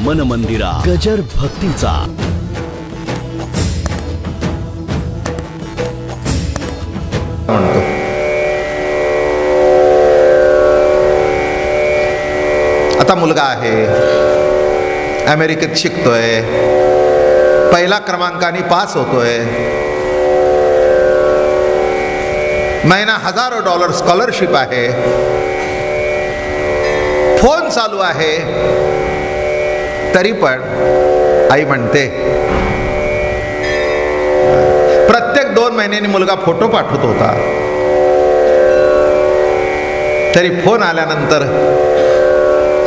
मन मंदिरा गजर भक्तीचा. म्हणतो आता मुलगा आहे, अमेरिकेत शिकतोय, पहिला क्रमांकाने पास होतोय, महिना $1000 स्कॉलरशिप आहे, फोन चालू आहे, तरी पण आई म्हणते प्रत्येक 2 महिन्यांनी मुलगा फोटो पाठवत होता, तरी फोन आल्यानंतर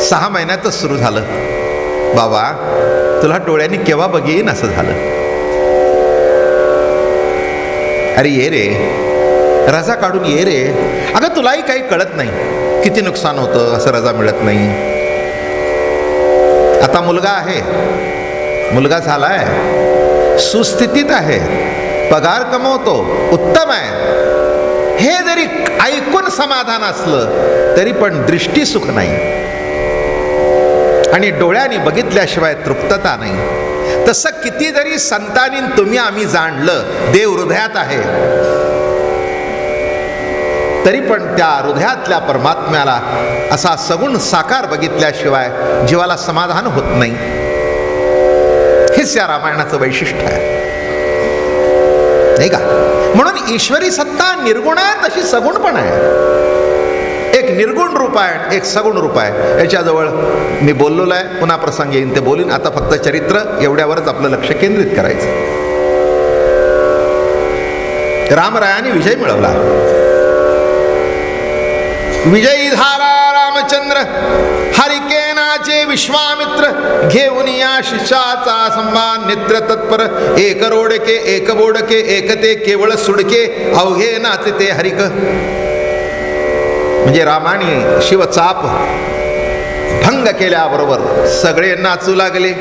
6 महिन्यातच सुरू झालं, बाबा तुला डोळ्यांनी केव्हा बघीन असं झालं. अरे ये रे, रजा काढून ये रे. अगं तुलाही काही कळत नाही किती नुकसान होतं असं रजा मिळत नाही. आता मुलगा आहे, मुलगा झालाय, सुस्थितीत आहे, पगार कमवतो, उत्तम आहे, हे जरी ऐकून समाधान असलं तरी पण दृष्टी सुख नाही आणि डोळ्यांनी बघितल्याशिवाय तृप्तता नाही. तसं किती जरी संतांनी तुम्ही आम्ही जाणलं, देव हृदयात आहे, तरी पण त्या हृदयातल्या परमात्म्याला असा सगुण साकार बघितल्याशिवाय जीवाला समाधान होत नाही. हेच या रामायणाचं वैशिष्ट्य आहे, नाही का? म्हणून ईश्वरी सत्ता निर्गुण आहे, तशी सगुण पण आहे. एक निर्गुण रूप आहे, एक सगुण रूप आहे. याच्याजवळ मी बोललेलो आहे, पुन्हा प्रसंग येईन ते बोलीन. आता फक्त चरित्र एवढ्यावरच आपलं लक्ष केंद्रित करायचं. रामरायाने विजय मिळवला. विजयी झाला रामचंद्र, हरिकेनाचे विश्वामित्र, घेऊन या शिष्याचा सन्मान नित्र तत्पर. एक रोडके एक बोडके एकते केवळ सुडके, अवघे नाचते हरिक. म्हणजे रामाने शिवचाप भंग केल्याबरोबर सगळे नाचू लागले.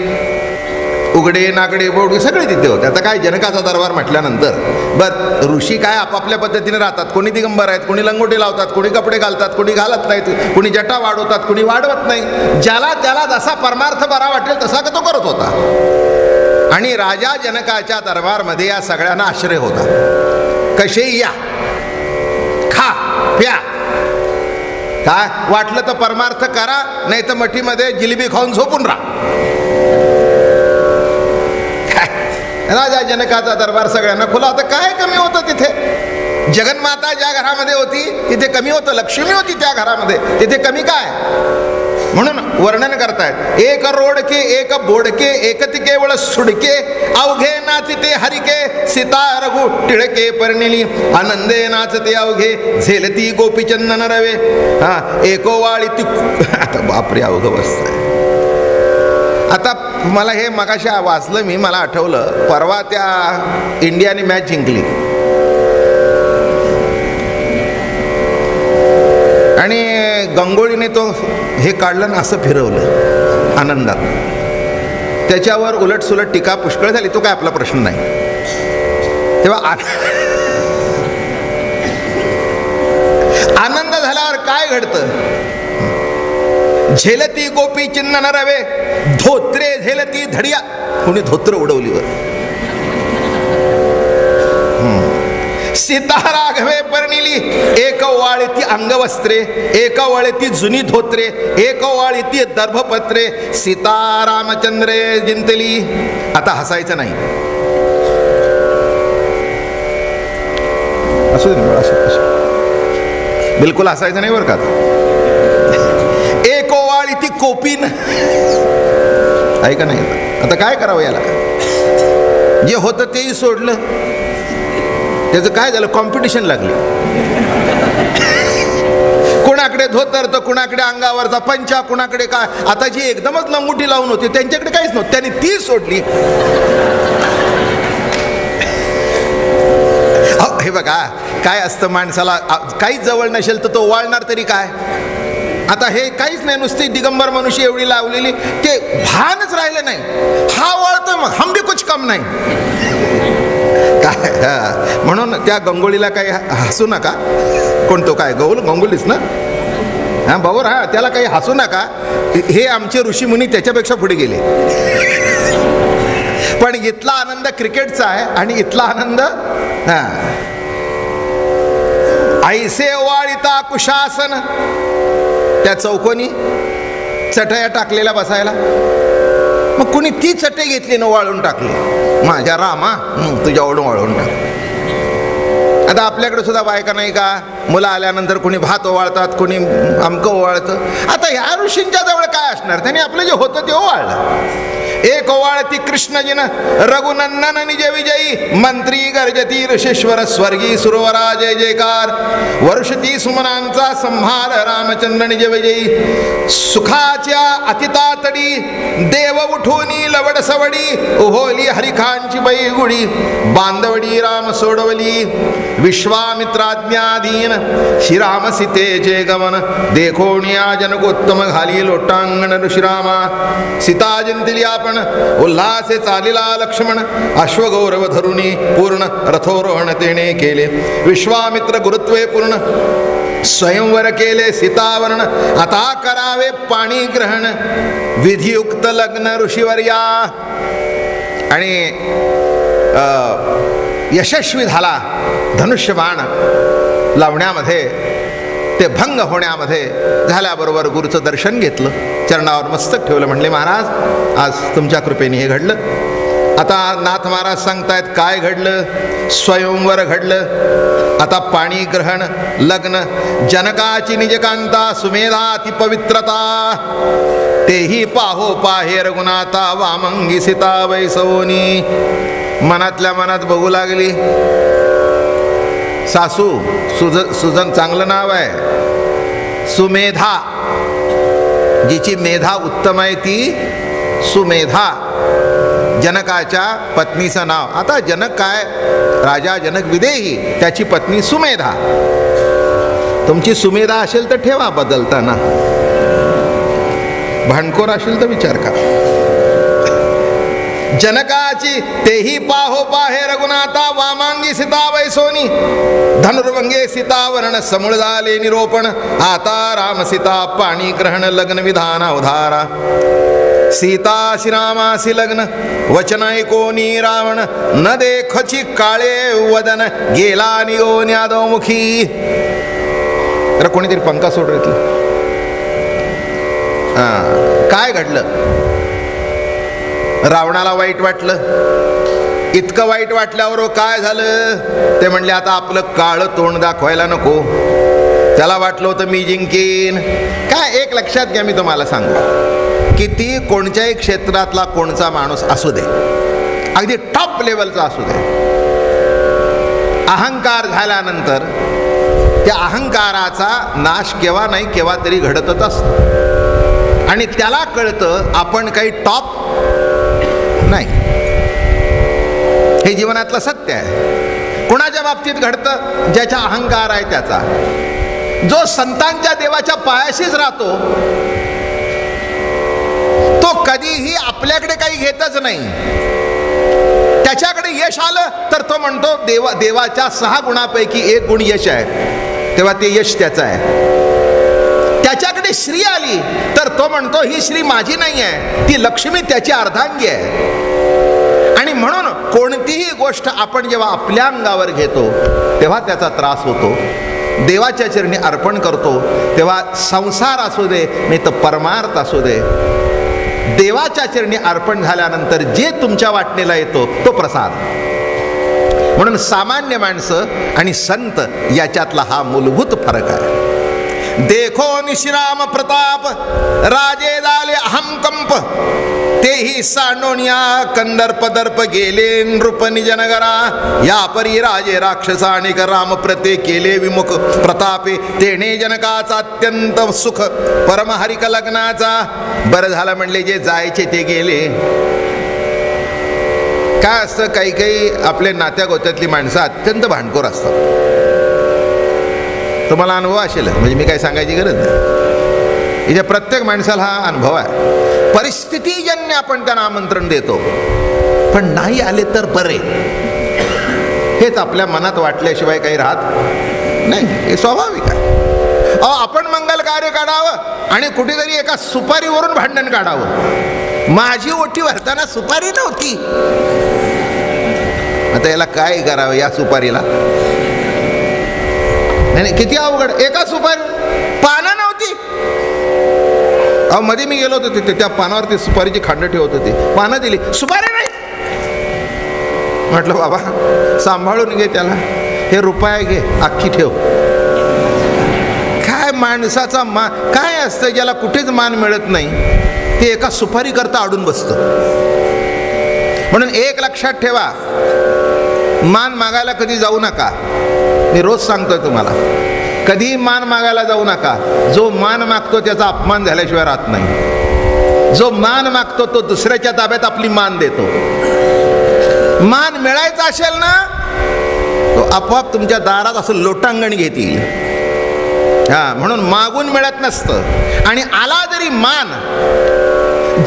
उघडे नागडे बोडके सगळे तिथे होते. आता काय जनकाचा दरबार म्हटल्यानंतर बर ऋषी काय आपापल्या पद्धतीने राहतात. कोणी दिगंबर आहेत, कोणी लंगोटी लावतात, कोणी कपडे घालतात, कोणी घालत नाहीत, कोणी जटा वाढवतात, कोणी वाढवत नाही. ज्याला त्याला जसा परमार्थ बरा वाटेल तसा तो करत होता. आणि राजा जनकाच्या दरबारमध्ये या सगळ्यांना आश्रय होता. कसेही या, खा प्या, काय वाटलं तर परमार्थ करा, नाही तर मठीमध्ये जिलेबी खाऊन झोपून राहा. राजा जनकाचा दरबार सगळ्यांना खुला होता. काय कमी होतं तिथे? जगन्माता ज्या घरामध्ये होती तिथे कमी होतं, लक्ष्मी होती त्या घरामध्ये, तिथे कमी काय? म्हणून वर्णन करतायत. एक रोडके एक बोडके एकति केवळ सुडके, अवघे नाचते हरिके, सीता रघु टिळके पर्णिली, आनंदे नाचते अवघे, झेलती गोपीचंदन रवे. हा एको वाळी ती. आता बापरे अवघ अवस्था आहे. आता मला हे मगाशी वाचलं मी, मला आठवलं परवा त्या इंडियाने मॅच जिंकली आणि गंगोळीने तो हे काढलं ना असं फिरवलं आनंदात. त्याच्यावर उलटसुलट टीका पुष्कळ झाली. तो काय आपला प्रश्न नाही. तेव्हा आनंद झाल्यावर काय घडतं? झेलती गोपी चिन्ह न रवे, धोत्रे झेलती धडिया. कोणी धोत्र उडवली वर. सीता राघवे पर्णिली, एक वाळीती अंगवस्त्रे, एक वाळीती जुनी धोत्रे, एक वाळीती दर्भपत्रे, सीता रामचंद्रे जिंतली. आता हसायचं नाही. असू बिलकुल हसायचं नाही बरं का. एक वाळीती कोपीन. ऐका नाही. आता काय करावं याला? जे होतं तेही सोडलं. त्याचं काय झालं? कॉम्पिटिशन लागली. कुणाकडे धोतर तर कुणाकडे अंगावरचा पंचा, कुणाकडे काय. आता जी एकदमच लंगोटी लावून होती त्यांच्याकडे काहीच नव्हतं, त्यांनी ती सोडली. हे बघा काय असतं, माणसाला काहीच जवळ नसेल तर तो वाळणार तरी काय. आता हे काहीच नाही, नुसती दिगंबर मनुष्य एवढी लावलेली, ते भानच राहिलं नाही. हा वळतो मग हम भी कुछ कम नाही काय. म्हणून त्या गंगोळीला काही हसू नका. कोणतो काय गंगोलीच ना. हां भाऊ, हा त्याला काही हसू नका, हे आमचे ऋषीमुनी त्याच्यापेक्षा पुढे गेले. पण इथला आनंद क्रिकेटचा आहे आणि इथला आनंद ऐसे वाळिता कुशासन, त्या चौकोनी चटया टाकलेल्या बसायला. मग कुणी ती चटई घेतली न वाळून टाकली. माझ्या रामा तुझ्यावरून वाळून टाक. आता आपल्याकडे सुद्धा बायका नाही का, मुलं आल्यानंतर कुणी भात ओवाळतात, कुणी आमकं ओवाळतं. आता ह्या ऋषींच्या जवळ काय असणार, त्यांनी आपलं जे होतं ते ओवाळलं. एक ओवाळती कृष्णजिन रघुनंदन निज विजयी, मंत्री गर्जती ऋषीश्वर स्वर्गी सुरवरा जय जयकार. वर्षती सुमनांचा संहार रामचंद्र निज विजयी. सुखाच्या अतितातडी देव उठूनी लवड सवडी, उहोली हरिखांची बैगुडी. बांधवडी राम सोडवली विश्वामित्राज्ञाधीन, श्रीराम सीतेचे गमन देखोनिया जनकोत्तम घाली लोटांगण ऋषिरामा. सीता जिंतिली आपण उल्हासे चालिला लक्ष्मण, अश्वगौरव धरुणी पूर्ण रथोरोहण तेने केले. विश्वामित्र गुरुत्वे पूर्ण स्वयंवर केले सीतावरण. आता करावे पाणी ग्रहण विधियुक्त लग्न ऋषीवर्या. आणि यशस्वी झाला धनुष्यबाण लावण्यामध्ये, ते भंग होण्यामध्ये. झाल्याबरोबर गुरुचं दर्शन घेतलं, चरणावर मस्तक ठेवलं, म्हणले महाराज आज तुमच्या कृपेने हे घडलं. आता नाथ महाराज सांगतायत काय घडलं. स्वयंवर घडलं, आता पाणी ग्रहण लग्न. जनकाची निजकांता सुमेधा ती पवित्रता, तेही पाहो पाहे रघुनाथा वामंगी सीता वैसवनी. मनातल्या मनात बघू लागली. सासू सुजन चांगलं नाव आहे. सुमेधा, जिची मेधा उत्तम आहे ती सुमेधा, जनकाच्या पत्नीचं नाव. आता जनक काय, राजा जनक विदेही, त्याची पत्नी सुमेधा. तुमची सुमेधा असेल तर ठेवा बदलताना, भांडखोर असेल तर विचार करा. जनकाची तेही पाहो पाहे रघुनाथा वामांगी सीता वैसोनी. धनुर्वंगे सीतावरण समूळ झाले निरोपण. आता राम सीता पाणी ग्रहण लग्न विधान अवधारा. सीता श्रीरामासी लग्न वचन ऐकोनी रावण. न देखची काळे वदन गेला नियोन यादवमुखी. तर कोणीतरी पंखा सोड घेतला. काय घडलं. रावणाला वाईट वाटलं. इतकं वाईट वाटल्यावर काय झालं, ते म्हणले आता आपलं काळं तोंड दाखवायला नको. त्याला वाटलं होतं मी जिंकीन. काय एक लक्षात घ्या, मी तुम्हाला सांगू, किती कोणत्याही क्षेत्रातला कोणचा माणूस असू दे, अगदी टॉप लेवलचा असू दे, अहंकार झाल्यानंतर त्या अहंकाराचा नाश केव्हा नाही केव्हा तरी घडतच असतो. आणि त्याला कळतं आपण काही टॉप नाही. हे जीवनातलं सत्य आहे. कुणाच्या बाबतीत घडतं, ज्याचा अहंकार आहे त्याचा. जो संतांच्या देवाच्या पायाशीच राहतो तो कधीही आपल्याकडे काही घेतच नाही. त्याच्याकडे यश आलं तर तो म्हणतो देवाच्या 6 गुणापैकी 1 गुण यश आहे, तेव्हा ते यश त्याचं आहे. त्याच्याकडे श्री आली तर तो म्हणतो ही श्री माझी नाही आहे, ती लक्ष्मी त्याची अर्धांगी आहे. आणि म्हणून कोणतीही गोष्ट आपण जेव्हा आपल्या अंगावर घेतो तेव्हा त्याचा त्रास होतो. देवाच्या चरणी अर्पण करतो तेव्हा संसार असू दे नाही तर परमार्थ असू दे, देवाच्या चरणी अर्पण झाल्यानंतर जे तुमच्या वाटणीला येतो तो प्रसाद. म्हणून सामान्य माणसं आणि संत याच्यातला हा मूलभूत फरक आहे. देखो निश्राम प्रताप राजे झाले अहमकंप. तेही सांडोनिया कंदर्प दर्प गेले नृप निजनगरा. या परी राजे राक्षसा आणि राम प्रते केले विमुख प्रतापे. तेने जनकाचा अत्यंत सुख परमहरिक लग्नाचा. बरं झालं म्हणले जे जायचे ते गेले. काय असतं, काही काही आपल्या नात्या गोत्यातली माणसं अत्यंत भांडखोर असतात. तुम्हाला अनुभव असेल, म्हणजे मी काय सांगायची गरज नाही. इथे प्रत्येक माणसाला हा अनुभव आहे. परिस्थितीजन्य आपण त्यांना आमंत्रण देतो, पण नाही आले तर बरे, हेच आपल्या मनात वाटल्याशिवाय काही राहत नाही. हे स्वाभाविक आहे. आपण मंगल कार्य काढावं आणि कुठेतरी एका सुपारीवरून भांडण काढावं. माझी ओटी भरताना सुपारी नव्हती, आता याला काय करावं या सुपारीला? नाही किती अवघड. एका सुपारी पानं नव्हती. अहो मध्ये मी गेलो होतो तिथे, त्या पानावरती सुपारीची खांड ठेवत होती, पानं दिली, सुपारी नाही. म्हटलं बाबा सांभाळून घे त्याला, हे रुपया घे, अख्खी ठेव. काय माणसाचा मान काय असतं, ज्याला कुठेच मान मिळत नाही ते एका सुपारी करता अडून बसतं. म्हणून एक लक्षात ठेवा, मान मागायला कधी जाऊ नका. मी रोज सांगतोय तुम्हाला, कधी मान मागायला जाऊ नका. जो मान मागतो त्याचा अपमान झाल्याशिवाय राहत नाही. जो मान मागतो तो दुसऱ्याच्या ताब्यात आपली मान देतो. मान मिळायचा असेल ना, तो आपोआप तुमच्या दारात असं लोटांगण घेतील. म्हणून मागून मिळत नसतं. आणि आला जरी मान,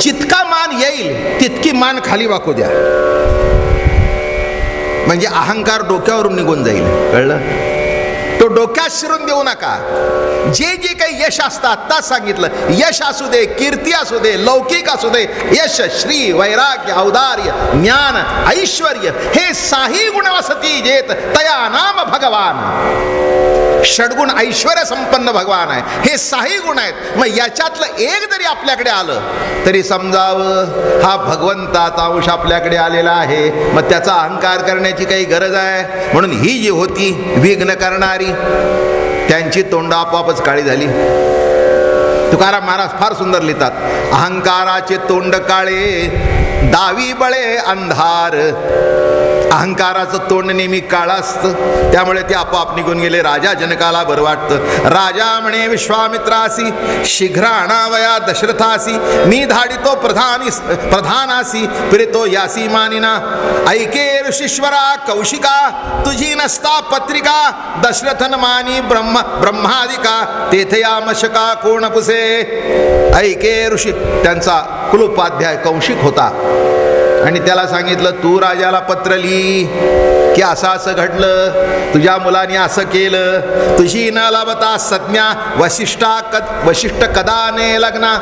जितका मान येईल तितकी मान खाली वाकू द्या, म्हणजे अहंकार डोक्यावरून निघून जाईल. कळलं? तो डोक्यात शिरून देऊ नका. जे जे काही यश असतं, आत्ताच सांगितलं, यश असू दे, कीर्ती असू दे, लौकिक असू दे, यश, श्री, वैराग्य, औदार्य, ज्ञान, ऐश्वर, हे साही गुण वसती जेत तया नाम भगवान. षडगुण ऐश्वर्य संपन्न भगवान आहे. हे साही गुण आहेत. मग याच्यातलं एक जरी आपल्याकडे आलं तरी समजावं हा भगवंताचा अंश आपल्याकडे आलेला आहे. मग त्याचा अहंकार करण्याची काही गरज आहे? म्हणून ही जी होती विघ्न करणारी, त्यांची तोंड आपोआपच काळी झाली. तुकाराम महाराज फार सुंदर लिहितात, अहंकाराचे तोंड काळे दावी बळे अंधार. अहंकाराचं तोंड नेहमी काळं असतं, त्यामुळे ते आपोआप निघून गेले. राजा जनकाला बरं वाटतं. राजा म्हणे विश्वामित्रासी, शीघ्र आणावया दशरथासी, मी धाडितो प्रधानासी, प्रितो यासी मानिना. ऐके ऋषीश्वरा कौशिका, तुझी नसता पत्रिका, दशरथन मानी ब्रह्मादिका, तेथे या मशका कोण पुसे. ऐके ऋषी, त्यांचा कुलोपाध्याय कौशिक होता, आणि त्याला सांगितलं तू राजाला पत्र लिही की असं असं घडलं, तुझ्या मुलाने असं केलं, तुझी न लाभता सज्ञा वशिष्ठ कदाने लग्ना.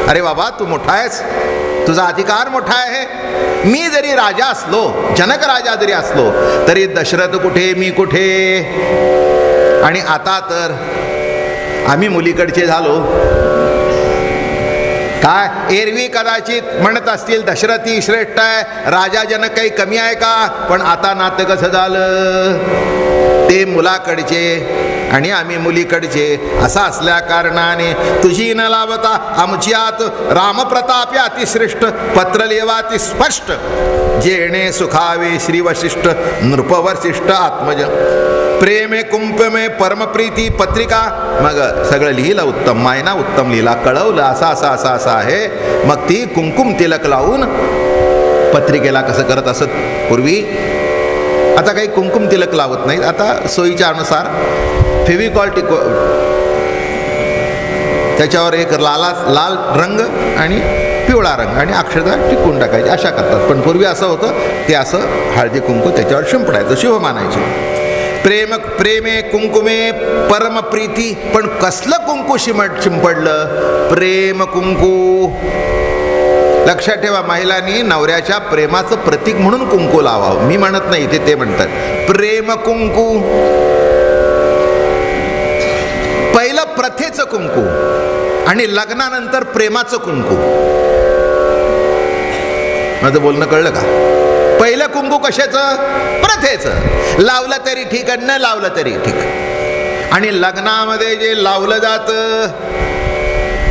अरे बाबा तू मोठा आहेस, तुझा अधिकार मोठा आहे. मी जरी राजा असलो, जनक राजा जरी असलो, तरी दशरथ कुठे, मी कुठे. आणि आता तर आम्ही मुलीकडचे झालो. काय एरवी कदाचित म्हणत असतील दशरथी श्रेष्ठ आहे, राजा जनक काही कमी आहे का? पण आता नातं कसं झालं, ते मुलाकडचे आणि आम्ही मुलीकडचे. असा असल्या कारणाने तुझी न लाभता आमच्यात रामप्रताप्या अतिश्रेष्ठ, पत्र लेवाती स्पष्ट, जेणे सुखावे श्री वशिष्ठ नृपवशिष्ठ आत्मज. प्रेमे कुंपमे परमप्रीती पत्रिका. मग सगळं लिहिलं, उत्तम मायना उत्तम लिहिला, कळवलं असं असं असं असं आहे. मग ती कुंकुम तिलक लावून पत्रिकेला कसं करत असत पूर्वी, आता काही कुंकुम तिलक लावत नाहीत. आता सोयीच्या अनुसार फेविकॉल त्याच्यावर एक लाल रंग आणि पिवळा रंग आणि अक्षरशः टिकून टाकायचे, अशा करतात. पण पूर्वी असं होतं, ते असं हळदी कुंकू त्याच्यावर शिंपडायचं, शुभ मानायचे. प्रेमे कुंकुमे परम प्रीती. पण कसलं कुंकू शिंपडलं? प्रेम कुंकू. लक्षात ठेवा, महिलांनी नवऱ्याच्या प्रेमाचं प्रतीक म्हणून कुंकू लावावं. मी म्हणत नाही, ते म्हणतात प्रेम कुंकू. पहिलं प्रथेचं कुंकू आणि लग्नानंतर प्रेमाचं कुंकू. माझं बोलणं कळलं का? पहिलं कुंकू कशाचं? प्रथेचं. लावलं तरी ठीक आहे, न लावलं तरी ठीक. आणि लग्नामध्ये जे लावलं जातं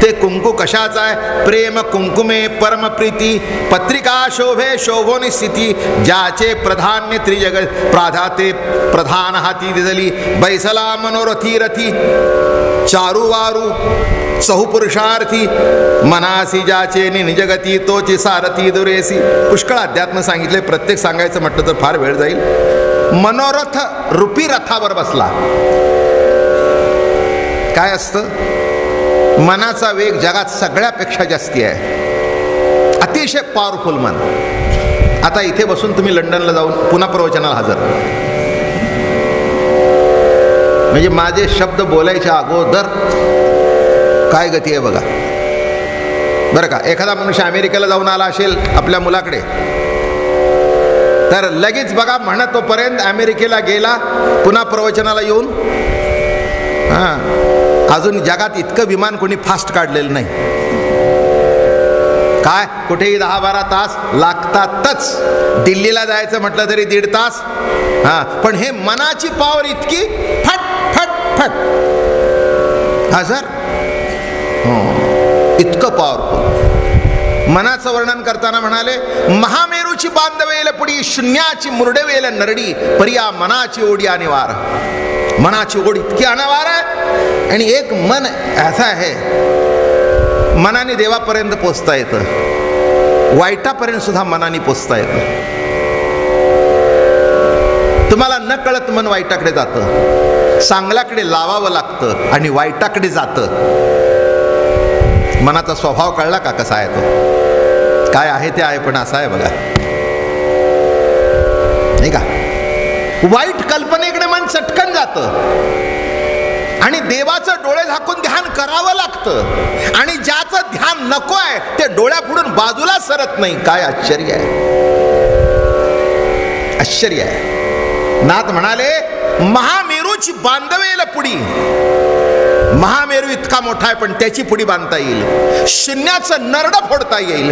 ते कुंकू कशाचं आहे? प्रेम कुंकुमे परमप्रीती पत्रिका शोभे शोभोनी स्थिती, ज्याचे प्रधान्य त्रिजगत प्राधाते प्रधान हाती दिसली. बैसला मनोरथी रथी चारुवारू चहुपुरुषार्थी, मनासी ज्याचे निजगती तोची सारथी दुरेसी. पुष्कळ अध्यात्म सांगितले, प्रत्येक सांगायचं म्हटलं तर फार वेळ जाईल. मनोरथ रूपी रथावर बसला. काय असतं? मनाचा वेग जगात सगळ्यापेक्षा जास्ती आहे, अतिशय पॉवरफुल मन. आता इथे बसून तुम्ही लंडनला जाऊन पुन्हा प्रवचनाला हजर, म्हणजे माझे शब्द बोलायच्या अगोदर काय गती आहे बघा बरं का. एखादा मनुष्य अमेरिकेला जाऊन आला असेल आपल्या मुलाकडे, तर लगेच बघा म्हणत तोपर्यंत अमेरिकेला गेला, पुन्हा प्रवचनाला येऊन अजून जगात इतकं विमान कोणी फास्ट काढलेलं नाही. काय कुठेही 10-12 तास लागतातच. दिल्लीला जायचं म्हटलं तरी 1.5 तास. पण हे मनाची पावर इतकी फट फट फट इतकं पॉवरफुल. मनाचं वर्णन करताना म्हणाले, महामेरूची बांधवेल पुढी, शून्याची मुरडवेल नरडी, परिया मनाची ओढी अनिवार. मनाची ओढ इतकी अनिवार आहे. आणि एक मन असं आहे, मनाने देवापर्यंत पोचता येतं, वाईटापर्यंत सुद्धा मनाने पोचता येतं. तुम्हाला न कळत मन वाईटाकडे जातं, चांगल्याकडे लावावं लागतं आणि वाईटाकडे जातं. मनाचा स्वभाव कळला का कसा आहे तो? काय आहे ते आहे, पण असा आहे बघा, नाही का. वाईट कल्पनेकडे मन चटकन जातं आणि देवाचं डोळे झाकून ध्यान करावं लागतं. आणि ज्याचं ध्यान नको आहे ते डोळ्यापुढून बाजूला सरत नाही. काय आश्चर्य आहे, आश्चर्य आहे. नाथ म्हणाले, महामेरूची बांधवेल पुढी. महामेरू इतका मोठा आहे पण त्याची पुढी बांधता येईल, शून्याचं नरड फोडता येईल.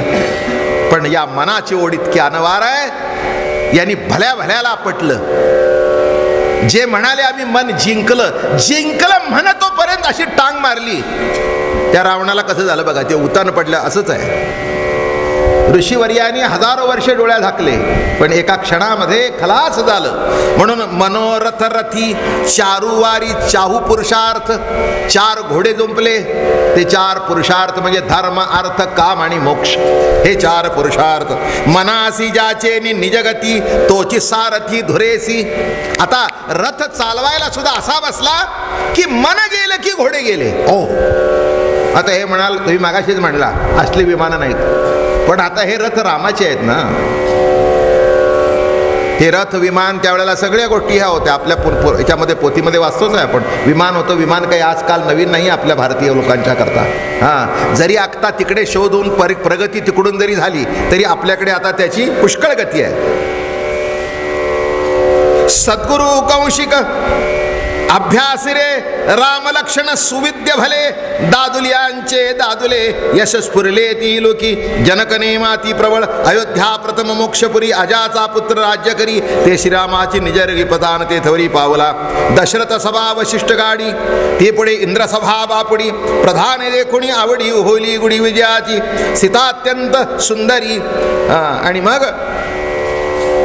पण या मनाची ओढ इतकी अनवार आहे, यांनी भल्या भल्याला पटलं. जे म्हणाले आम्ही मन जिंकलं, जिंकलं म्हणतोपर्यंत अशी टांग मारली. त्या रावणाला कसं झालं बघा, ते उतान पडलं. असंच आहे, ऋषीवर्यांनी हजारो वर्षे डोळ्या झाकले पण एका क्षणामध्ये खलास झालं. म्हणून मनोरथ रथी चारुवारी चाहू पुरुषार्थ. 4 घोडे जुंपले, ते 4 पुरुषार्थ म्हणजे धर्म अर्थ काम आणि मोक्ष. हे 4 पुरुषार्थ. मनासी ज्याचे निजगती, तोची सारथी धुरेसी. आता रथ चालवायला सुद्धा असा बसला की मन गेलं की घोडे गेले. ओ आता हे म्हणाल, तुम्ही मागाशीच म्हणला असली विमानं नाहीत, पण आता हे रथ रामाचे आहेत ना. हे रथ विमान त्यावेळेला सगळ्या गोष्टी ह्या होत्या. आपल्या याच्यामध्ये पोथीमध्ये वाचतोच आहे आपण, विमान होतं. विमान काही आजकाल नवीन नाही आपल्या भारतीय लोकांच्या करता. जरी आत्ता तिकडे शोधून प्रगती तिकडून जरी झाली तरी आपल्याकडे आता त्याची पुष्कळ गती आहे. सद्गुरु कौशिक अभ्यासिरे राम लक्षण सुविद्य भले. दादुलियांचे दादुले यश स्फुरले ती लोकी. जनकने माती प्रबळ अयोध्या प्रथम मोक्षपुरी. अजाचा पुत्र राज्य करी, ते श्रीरामाची निजरगी पदान ते थवरी पावला. दशरथ सभा वशिष्ठ गाडी, ते पुढे इंद्रसभा बापुडी. प्रधाने देखुणी आवडी होली गुडी विजयाची. सीता अत्यंत सुंदरी. आणि मग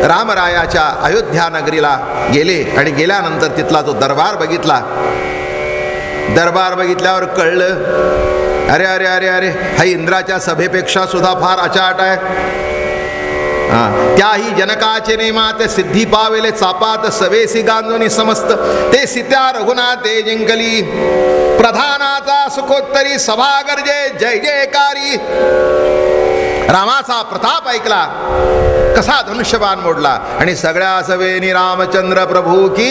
रामरायाच्या अयोध्या नगरीला गेले आणि गेल्यानंतर तिथला जो दरबार बघितला. दरबार बघितल्यावर कळलं, अरे अरे अरे अरे, हा इंद्राच्या सभेपेक्षा सुद्धा फार अचाट आहे. त्याही जनकाचे नेमात सिद्धी पावेले चापात. सवेसी गांजोनी समस्त, ते सीत्या रघुनाथे जिंकली. प्रधानाचा सुखोत्तरी सभा गर्जे जय जयकारी. रामाचा प्रताप ऐकला, कसा धनुष्यबाण मोडला आणि सगळ्या सभेनी रामचंद्र प्रभू की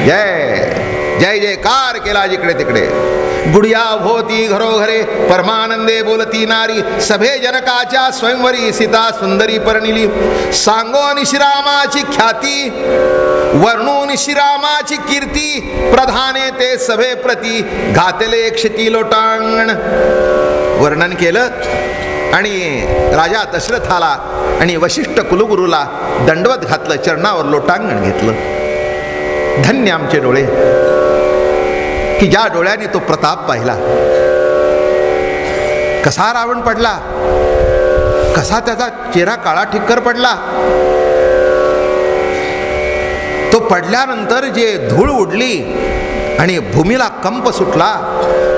जय जय जयकार केला जिकडे तिकडे. गुडिया भोवती घरोघरे परमानंदे बोलती नारी. सभे जनकाच्या स्वयंवरी सीता सुंदरी परिणिली. सांगोन श्रीरामाची ख्याती, वर्णून श्रीरामाची कीर्ती. प्रधाने ते सभे प्रती, घातले क्षिती लोटांगण. वर्णन केलं आणि राजा दशरथाला आणि वशिष्ठ कुलगुरूला दंडवत घातलं, चरणावर लोटांगण घेतलं. धन्य आमचे डोळे की ज्या डोळ्याने तो प्रताप पाहिला. कसा रावण पडला, कसा त्याचा चेहरा काळा ठिक्कर पडला. तो पडल्यानंतर जे धूळ उडली आणि भूमीला कंप सुटला,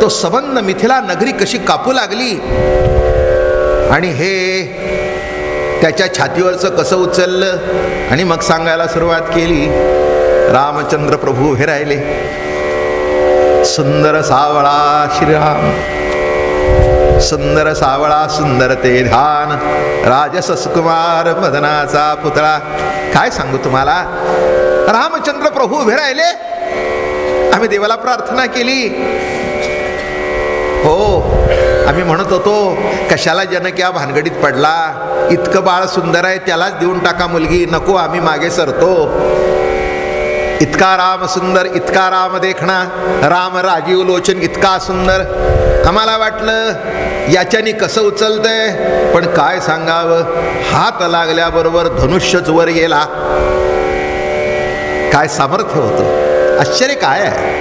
तो सबंध मिथिला नगरी कशी कापू लागली. आणि हे त्याच्या छातीवरचं कसं उचललं आणि मग सांगायला सुरुवात केली. रामचंद्र प्रभू उभे राहिले. सुंदर सावळा श्रीराम, सुंदर सावळा सुंदर ते ध्यान. राजस सुकुमार मदनाचा पुतळा. काय सांगू तुम्हाला, रामचंद्र प्रभू उभे राहिले आम्ही देवाला प्रार्थना केली. हो, आम्ही म्हणत होतो कशाला जनक या भानगडीत पडला, इतकं बाळ सुंदर आहे त्यालाच देऊन टाका मुलगी, नको आम्ही मागे सरतो. इतका राम सुंदर, इतका राम देखणा, राम राजीव लोचन, इतका सुंदर. आम्हाला वाटलं याच्यानी कसं उचलतंय, पण काय सांगावं, हात लागल्याबरोबर धनुष्यच वर गेला. काय सामर्थ्य होतं, आश्चर्य काय आहे.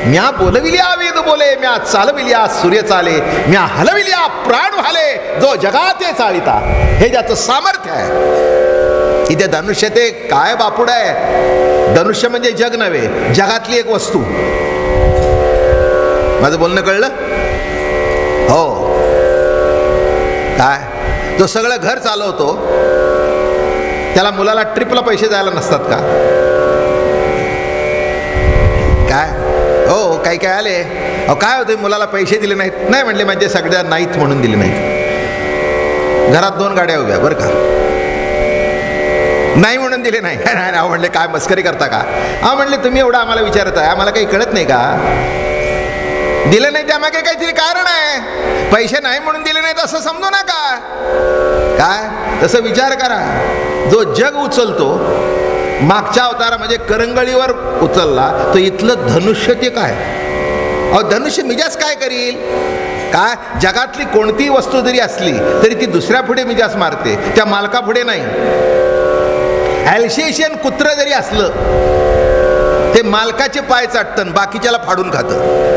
म्या बोलविल्या वेद बोले, म्या चालविल्या सूर्य चाले, म्या हलविल्या प्राण व्हाले, जो जगाते चालिता. हे ज्याचं सामर्थ्य आहे. इथे धनुष्य ते काय बापुड आहे. धनुष्य म्हणजे जग नव्हे, जगातली एक वस्तू. माझं बोलणं कळलं. हो, काय जो सगळं घर चालवतो त्याला मुलाला ट्रिपला पैसे द्यायला नसतात का. काय हो, काही काय आले, अहो काय होतं, मुलाला पैसे दिले नाहीत, नाही म्हणले म्हणजे सगळ्या नाहीत म्हणून दिले नाहीत. घरात 2 गाड्या उभ्या बरं का, नाही म्हणून दिले नाही. नाही म्हणले काय मस्करी करता का. म्हणले तुम्ही एवढं आम्हाला विचारत आहे, आम्हाला काही कळत नाही का. दिले नाही त्यामागे काहीतरी कारण आहे. पैसे नाही म्हणून दिले नाहीत असं समजू नका. काय तसं विचार करा. जो जग उचलतो, मागच्या अवतारामध्ये करंगळीवर उचलला, तर इथलं धनुष्य ते काय. अहो धनुष्य मिजाज काय करील. काय जगातली कोणतीही वस्तू जरी असली तरी ती दुसऱ्या पुढे मिजाज मारते, त्या मालका पुढे नाही. अल्सेशियन कुत्र जरी असलं ते मालकाचे पाय चाटतं, बाकीच्याला फाडून खातं.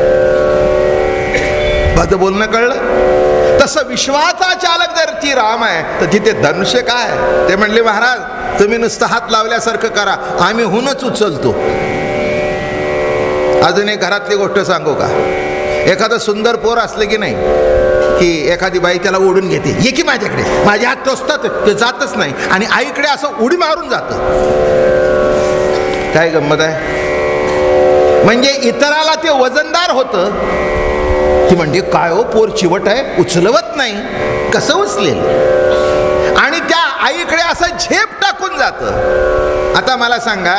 माझं बोलणं कळलं. तसं विश्वाचा चालक जर ती राम आहे तर तिथे धनुष्य काय. ते म्हणले महाराज तुम्ही नुसतं हात लावल्यासारखं करा, आम्ही हुनच उचलतो. अजून एक घरातली गोष्ट सांगू का. एखादं सुंदर पोर असलं की नाही की एखादी बाई त्याला ओढून घेते, ये की माझ्याकडे, माझे हात टोचतात, ते जातच नाही आणि आईकडे असं उडी मारून जातं. काय गंमत आहे. म्हणजे इतराला ते वजनदार होतं, ती म्हणजे काय हो पोर चिवट आहे, उचलवत नाही, कसं उचलेल. आणि त्या आईकडे असं झेप टाकून जातं. आता मला सांगा,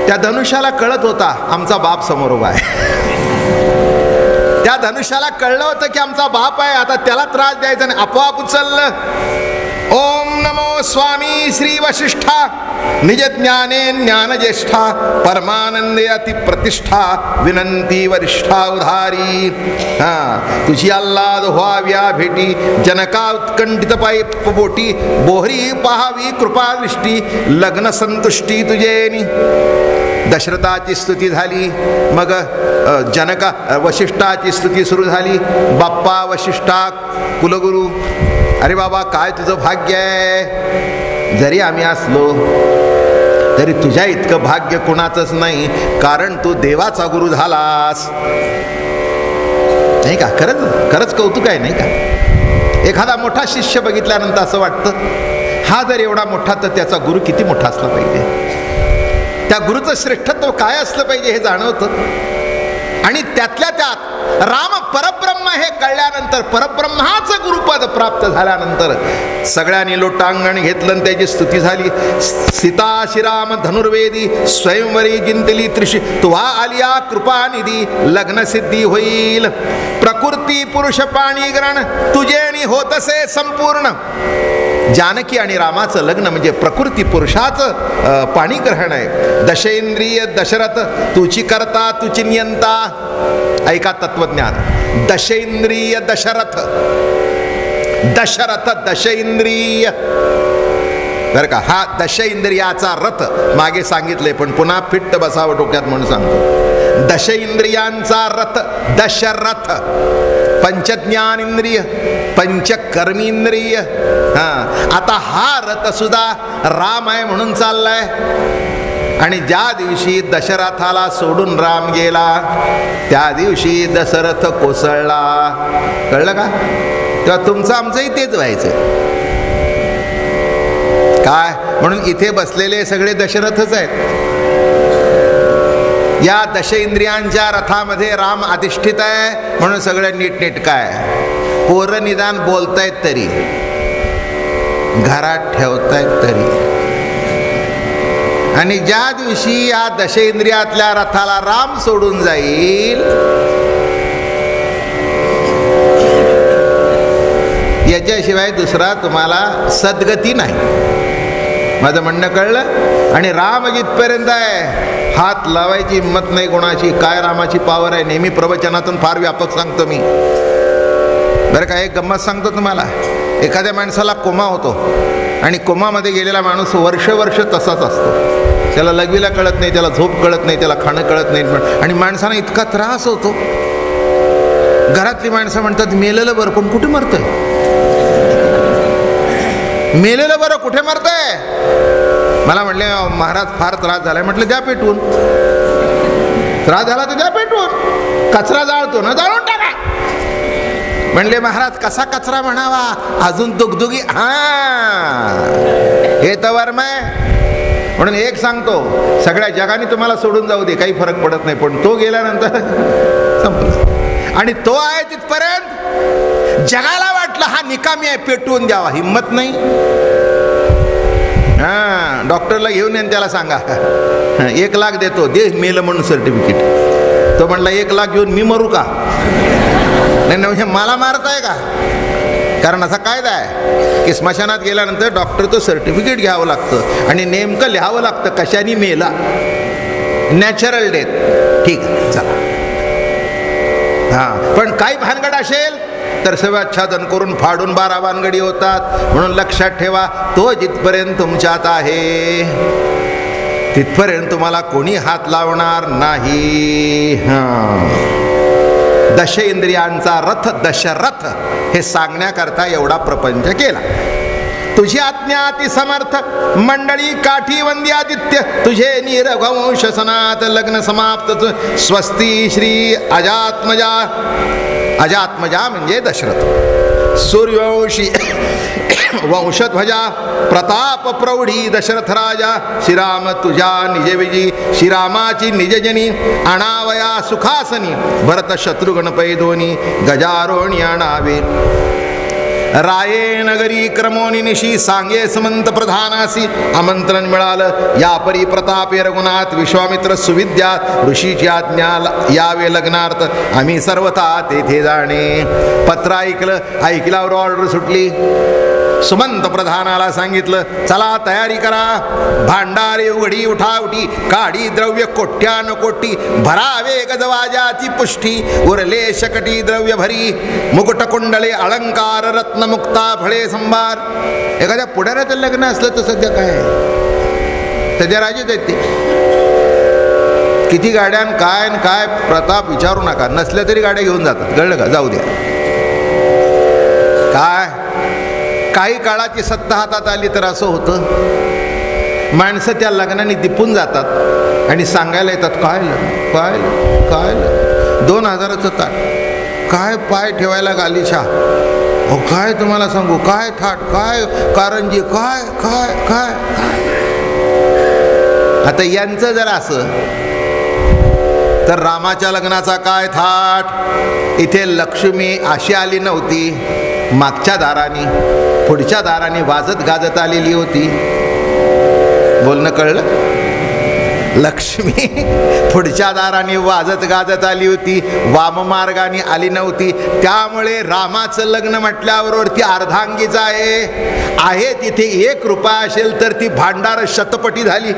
त्या धनुष्याला कळत होता आमचा बाप समोर उभा आहे. त्या धनुष्याला कळलं होतं की आमचा बाप आहे, आता त्याला त्रास द्यायचा नाही, आपोआप उचललं. ओम नमो स्वामी श्री वशिष्ठा निज ज्ञाने ज्ञान ज्येष्ठा परमानंदे अति प्रतिष्ठा विनंती वरिष्ठा उधारी. तुझी आल्हाद व्हाव्या भेटी जनका उत्कंठित पायी पोटी बोहरी पहावी कृपा दृष्टी लग्न संतुष्टी तुझेनी. दशरथाची स्तुती झाली, मग जनका वशिष्ठाची स्तुती सुरू झाली. बाप्पा वशिष्ठा कुलगुरू, अरे बाबा काय तुझं भाग्य आहे. जरी आम्ही असलो तरी तुझ्या इतकं भाग्य कोणाचंच नाही, कारण तू देवाचा गुरु झालास. नाही का. खरंच खरंच कौतुक आहे नाही का. एखादा मोठा शिष्य बघितल्यानंतर असं वाटतं हा जर एवढा मोठा तर त्याचा गुरु किती मोठा असला पाहिजे. त्या गुरुचं श्रेष्ठत्व काय असलं पाहिजे हे जाणवतं. आणि त्यातल्या त्यात राम परब्रह्म हे कळल्यानंतर, परब्रह्माचं गुरुपद प्राप्त झाल्यानंतर सगळ्यांनी लोटांगण घेतलं आणि त्याची स्तुती झाली. सीता श्रीराम धनुर्वेदी स्वयंवरी जिंतली त्रिशी, तुवा आलिया कृपानिधी लग्न सिद्धी होईल. प्रकृती पुरुष पाणी ग्रहण तुझेनी होतसे संपूर्ण. जानकी आणि रामाचं लग्न म्हणजे प्रकृती पुरुषाचं पाणीग्रहण आहे. दशेंद्रिय दशरथ तुची करता तुची नियंता. ऐका तत्वज्ञान. दशेंद्रिय दशरथ, दशरथ दशेंद्रिय बरं का. हा दशेंद्रियाचा रथ मागे सांगितले, पण पुन्हा फिट्ट बसावं डोक्यात म्हणून सांगतो. दशेंद्रियांचा रथ दशरथ. पंचज्ञान इंद्रिय, पंचकर्मेंद्रिय. आता हा रथ सुद्धा राम आहे म्हणून चाललाय. आणि ज्या दिवशी दशरथाला सोडून राम गेला त्या दिवशी दशरथ कोसळला. कळलं का. तेव्हा तुमचं आमचंही तेच व्हायचं काय. म्हणून इथे बसलेले सगळे दशरथच आहेत. या दशेंद्रियांच्या रथामध्ये राम अधिष्ठित आहे म्हणून सगळं नीटनेटकं आहे. पोरं निदान बोलतायत तरी, घरात ठेवतायत तरी. आणि ज्या दिवशी या दशेंद्रियातल्या रथाला राम सोडून जाईल, याच्याशिवाय दुसरा तुम्हाला सद्गती नाही. माझं म्हणणं कळलं? आणि राम जिथपर्यंत आहे, हात लावायची हिंमत नाही कोणाची. काय रामाची पावर आहे, नेहमी प्रवचनातून फार व्यापक सांगतो मी बरं का. एक गंमत सांगतो तुम्हाला. एखाद्या माणसाला कोमा होतो आणि कोमामध्ये गेलेला माणूस वर्ष तसाच असतो. त्याला लघवीला कळत नाही, त्याला झोप कळत नाही, त्याला खाणं कळत नाही. आणि माणसांना इतका त्रास होतो. घरातली माणसं म्हणतात मेलेलं बरं, पण कुठे मरतंय? मेलेलं बरं, कुठे मरतंय? मला म्हणले महाराज फार त्रास झालाय. म्हटलं द्या पेटवून. त्रास झाला तर द्या पेटवून. कचरा जाळतो ना, जाळून टाका. म्हणले महाराज कसा कचरा म्हणावा, अजून दुगदुगी. हे तर वर्मय. म्हणून एक सांगतो, सगळ्या जगाने तुम्हाला सोडून जाऊ दे, काही फरक पडत नाही, पण तो गेल्यानंतर संपलं. आणि तो आहे तिथपर्यंत जगाला वाटलं हा निकामी आहे, पेटवून द्यावा, हिंमत नाही. डॉक्टरला घेऊन येऊन त्याला सांगा 1 लाख देतो, दे मेलं म्हणून सर्टिफिकेट. तो म्हणला 1 लाख घेऊन मी मरू का? नाही म्हणजे मला मारताय का? कारण असा कायदा आहे की स्मशानात गेल्यानंतर डॉक्टरचं सर्टिफिकेट घ्यावं लागतं आणि नेमकं लिहावं लागतं कशाने मेला. नॅचरल डेथ ठीक आहे चला. पण काही भानगड असेल तर सव्याच्छादन करून फाडून 12 भानगडी होतात. म्हणून लक्षात ठेवा, तो जिथपर्यंत तुमच्यात आहे तिथपर्यंत तुम्हाला कोणी हात लावणार नाही. दशेंद्रियांचा रथ दशरथ हे सांगण्याकरता एवढा प्रपंच केला. तुझी आज्ञा अति समर्थ मंडळी काठी वंद्यादित्य, तुझे नीरवंश सनात लग्न समाप्त. स्वस्ती श्री अजात्मजा. अजात्मजा म्हणजे दशरथ. सूर्यवंशी वंशध्वजा प्रताप प्रौढी दशरथ राजा. श्रीराम तुझ्या निजविजी, श्रीरामाची निजजनी अनावया सुखासनी. भरत शत्रुघ्न पै दोनी गजारोणी आणावे. राये नगरी क्रमोनी निशी, सांगे समंत प्रधानासी. आमंत्रण मिळालं या परी प्रतापे रघुनाथ. विश्वामित्र सुविद्या ऋषीची आज्ञा यावे लग्नार्थ. आम्ही सर्वथा तेथे जाणे. पत्र ऐकल्यावर ऑर्डर सुटली. सुमंत प्रधानाला सांगितलं चला तयारी करा. भांडारे उघडी उठावटी, काढी द्रव्य कोट्यान कोटी. भरावे गजवाजाची पुष्टी, उरले शकटी द्रव्य भरी. मुकुट कुंडले अलंकार रत्न मुक्ता फळे संभार. एखाद्या पुढाऱ्याचं लग्न असलं तर सध्या काय सध्या राजेच आहेत ते. किती गाड्यान काय प्रताप विचारू नका. नसल्या तरी गाड्या घेऊन जातात, कळलं का? जाऊ द्या. काय काही काळाची सत्ता हातात आली तर असं होतं, माणसं त्या लग्नाने दिपून जातात आणि सांगायला येतात काय 2000चं ताट, काय पाय ठेवायला गालिशा, काय तुम्हाला सांगू, काय थाट, काय कारंजी, काय काय काय आता यांचं जर असं तर रामाच्या लग्नाचा काय थाट. इथे लक्ष्मी अशी आली नव्हती, मागच्या दाराने पुढच्या दाराने वाजत गाजत आलेली होती. बोलणं कळलं? लक्ष्मी पुढच्या दाराने वाजत गाजत आली होती, वाममार्गाने आली नव्हती. त्यामुळे रामाचं लग्न म्हटल्याबरोबर ती अर्धांगीच आहे. तिथे 1 रुपया असेल तर ती भांडार शतपटी झाली.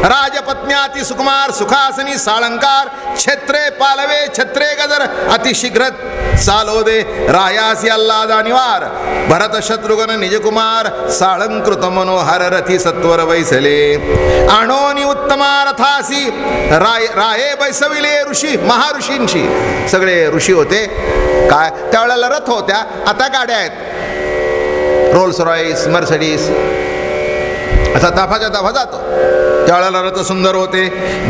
राजपत्न्या सुकुमार सुखासनी साळंकार. छत्रे पालवे छत्रे गजर अतिशीघ्र चालो दे. रायासी अल्लादा निवार. भरत शत्रुघ्न निजकुमार. साळंकृत मनोहर रथी सत्वर वैसले. आणोनी उत्तमा रथासी. राये बैसविले ऋषी महाऋषींशी. सगळे ऋषी होते. काय त्यावेळेला रथ होत्या, आता गाड्या आहेत. Rolls Royce Mercedes. असा ताफाच्या ताफा जातो. त्यावेळेला रथ सुंदर होते.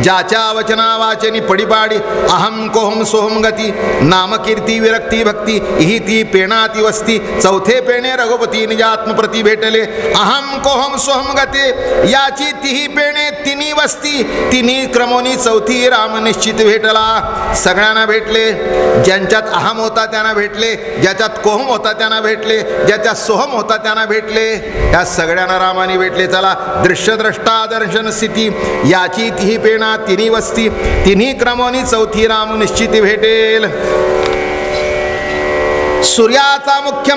ज्याच्या वचना वाचनी पडिपाडी अहम कोहम सोहम गती नामकीर्ती विरक्ती भक्ती ही ती पेणाती वस्ती. चौथे पेणे रघुपती निज आत्मप्रती भेटले. अहम कोहम सोहम गते याची तिही पेणे तिन्ही वस्ती. तिन्ही क्रमोनी चौथी राम निश्चित भेटला. सगळ्यांना भेटले. ज्यांच्यात अहम होता त्यांना भेटले, ज्याच्यात कोहम होता त्यांना भेटले, ज्याच्यात सोहम होता त्यांना भेटले. या सगळ्यांना रामाने भेटले. चला, दृश्यद्रष्टा दर्शन स्थिती याची तिही पेणा तिन्ही वस्ती. तिन्ही क्रमोनी चौथी राम निश्चित भेटेल. सूर्याचा मुख्य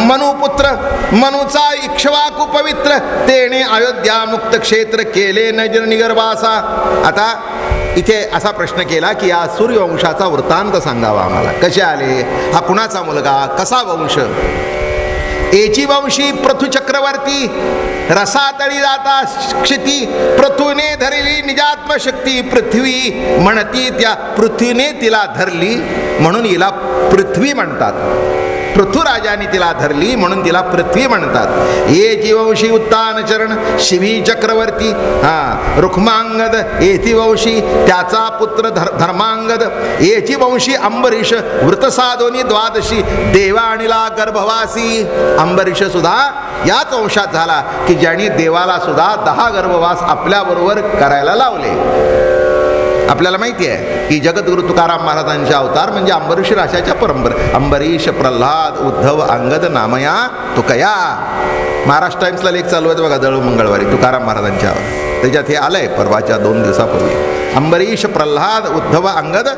मनुपुत्र मनुचा इक्ष्वाकु पवित्र तेने अयोध्या मुक्त क्षेत्र केले नजर निगर्भासा. आता इथे असा प्रश्न केला की या सूर्यवंशाचा वृत्तांत सांगावा आम्हाला. कसे आले, हा कुणाचा मुलगा, कसा वंश. एची वंशी पृथु चक्रवर्ती रसातळी जाता क्षिती पृथ्वीने धरली निजात्मशक्ती. पृथ्वी म्हणती त्या पृथ्वीने तिला धरली म्हणून हिला पृथ्वी म्हणतात. पृथ्वीराजाने तिला धरली म्हणून तिला पृथ्वी म्हणतात. ये जीवंशी उत्तान चरण शिवी चक्रवर्ती रुक्मांगद येची वंशी त्याचा पुत्र धर्मांगद. येची वंशी अंबरीश वृतसाधोनी द्वादशी देवाणीला गर्भवासी. अंबरीश सुद्धा याच वंशात झाला की ज्यांनी देवाला सुद्धा 10 गर्भवास आपल्याबरोबर करायला लावले. आपल्याला माहिती आहे की जगद्गुरु तुकाराम महाराजांचे अवतार म्हणजे अंबरीश राशाच्या परंपरा. अंबरीश प्रल्हाद उद्धव अंगद नामया तुकया. महाराष्ट्र टाइम्सला लेख चालू आहे बघा, दळ मंगळवारी तुकाराम महाराजांच्यावर. त्याच्यात हे आलंय परवाच्या 2 दिवसापूर्वी. अंबरीश प्रल्हाद उद्धव अंगद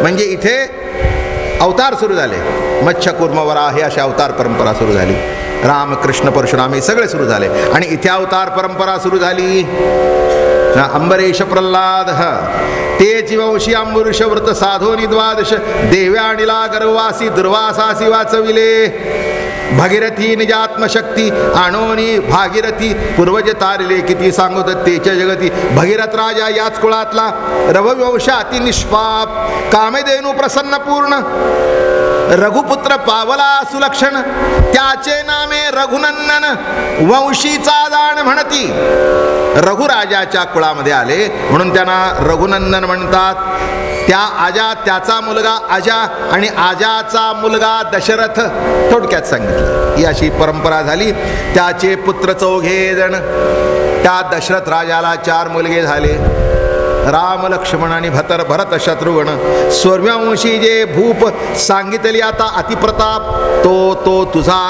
म्हणजे इथे अवतार सुरू झाले. मत्स्य कुर्म वराह अशी अवतार परंपरा सुरू झाली. राम कृष्ण परशुराम हे सगळे सुरू झाले आणि इथे अवतार परंपरा सुरू झाली. अंबरीश प्रल्हाद तेची वंशी अंबरीश व्रत साधोनी द्वादश देव्याणीला गर्भवासी दुर्वासासी वाचविले. भागीरथी निजात्मशक्ती आणोनी भागीरथी पूर्वज तारले किती सांगत तेच्या जगती. भगीरथ राजा याच कुळातला रववंश अति निष्पाप कामधेनू प्रसन्न पूर्ण. रघुपुत्र पावला सुलक्षण त्याचे नामे रघुनंदन वंशीचा दान म्हणती. रघुराजाच्या कुळामध्ये आले म्हणून त्यांना रघुनंदन म्हणतात. त्या आजा त्याचा मुलगा आजा आणि आजाचा मुलगा दशरथ. थोडक्यात सांगितलं ही अशी परंपरा झाली. त्याचे पुत्र 4 जण. त्या दशरथ राजाला 4 मुलगे झाले. राम लक्ष्मण आणि भरत शत्रुघ्न. स्वर्यवंशी जे भूप सांगितली आता अतिप्रताप तो तुझा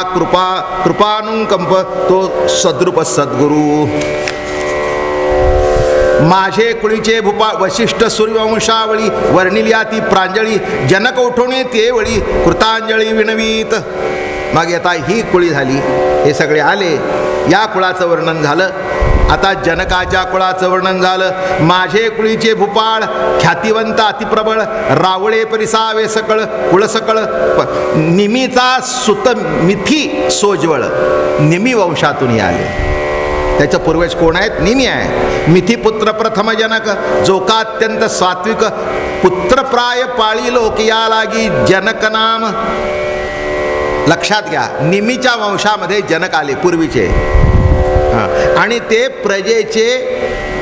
कृपानुकंप तो सद्रूप सद्गुरु. माझे कुळीचे भूपा वशिष्ठ सूर्यवंशावळी वर्णिली ती प्रांजळी जनक उठवणे ते वळी कृतांजळी विणवीत. मग आता ही कुळी झाली. हे सगळे आले. या कुळाचं वर्णन झालं. आता जनकाच्या कुळाचं वर्णन झालं. माझे कुळीचे भूपाळ ख्यातिवंत अतिप्रबळ रावळे परिसावे सकळ कुळसकळ निमीचा सुत मिथी सोजवळ. निमी वंशातून आले. त्याचे पूर्वज कोण आहेत? निमी आहे. मिथिपुत्र प्रथम जनक जो का अत्यंत सात्विक पुत्रप्राय पाळी लोक या लागी जनक नाम. लक्षात घ्या, निमीच्या वंशामध्ये जनक आले पूर्वीचे आणि ते प्रजेचे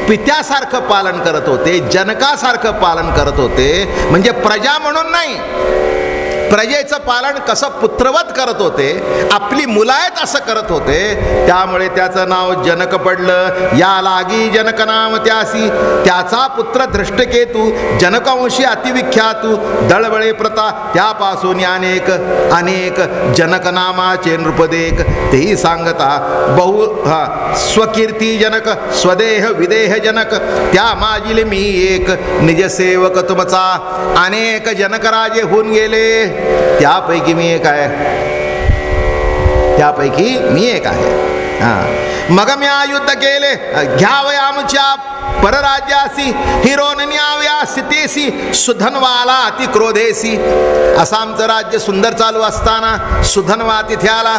पित्यासारखं पालन करत होते, जनकासारखं पालन करत होते. म्हणजे प्रजा म्हणून नाही, प्रजेचं पालन कसं पुत्रवत करत होते, आपली मुलायत असं करत होते. त्यामुळे त्याचं नाव जनक पडलं. या लागी जनक नाम त्यासी. त्याचा पुत्र धृष्टकेतू जनकवंशी अतिविख्यातू दळबळे प्रता. त्यापासून अनेक अनेक जनक नामाचे नृपदेक. तेही सांगता बहु स्वकीर्ती जनक स्वदेह विदेह जनक. त्या माजिले मी एक निजसेवक तुमचा. अनेक जनकराजे होऊन गेले, त्यापैकी मी एक आहे. त्यापैकी मी एक आहे. मग मी युद्ध केले घ्यावया आमच्या परराज्यासी. हिरोन न्याव्या स्थितीसी सुधनवाला अति क्रोधेसी. असं आमचं राज्य सुंदर चालू असताना सुधनवा तिथे आला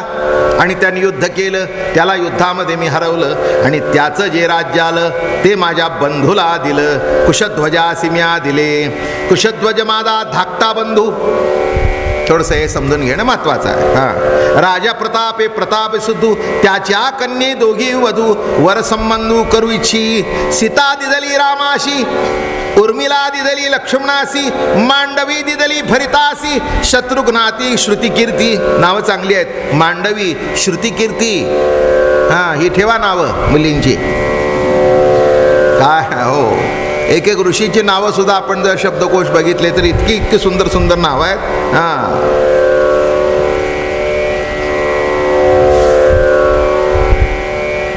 आणि त्यांनी युद्ध केलं. त्याला युद्धामध्ये मी हरवलं आणि त्याचं जे राज्य आलं ते माझ्या बंधूला दिलं. कुशध्वजासी म्या दिले. कुशध्वज माझा धाकटा बंधू. थोडंसं हे समजून घेणं महत्वाचं आहे. हां, राजा प्रतापे प्रताप सुद्धू, त्याच्या कन्ये दोघी वधू, वर संबंधू करू इच्छी. सीता दिदली रामाशी, उर्मिला दिदली लक्ष्मणासी, मांडवी दिदली भरितासी, शत्रुघ्नाती श्रुतिकीर्ती. नावं चांगली आहेत, मांडवी, श्रुतिकीर्ती. हां, ही ठेवा नावं मुलींची. काय हो, एक एक ऋषीची नावं सुद्धा आपण जर शब्दकोश बघितले तर इतकी इतकी सुंदर सुंदर नावं आहेत. हां,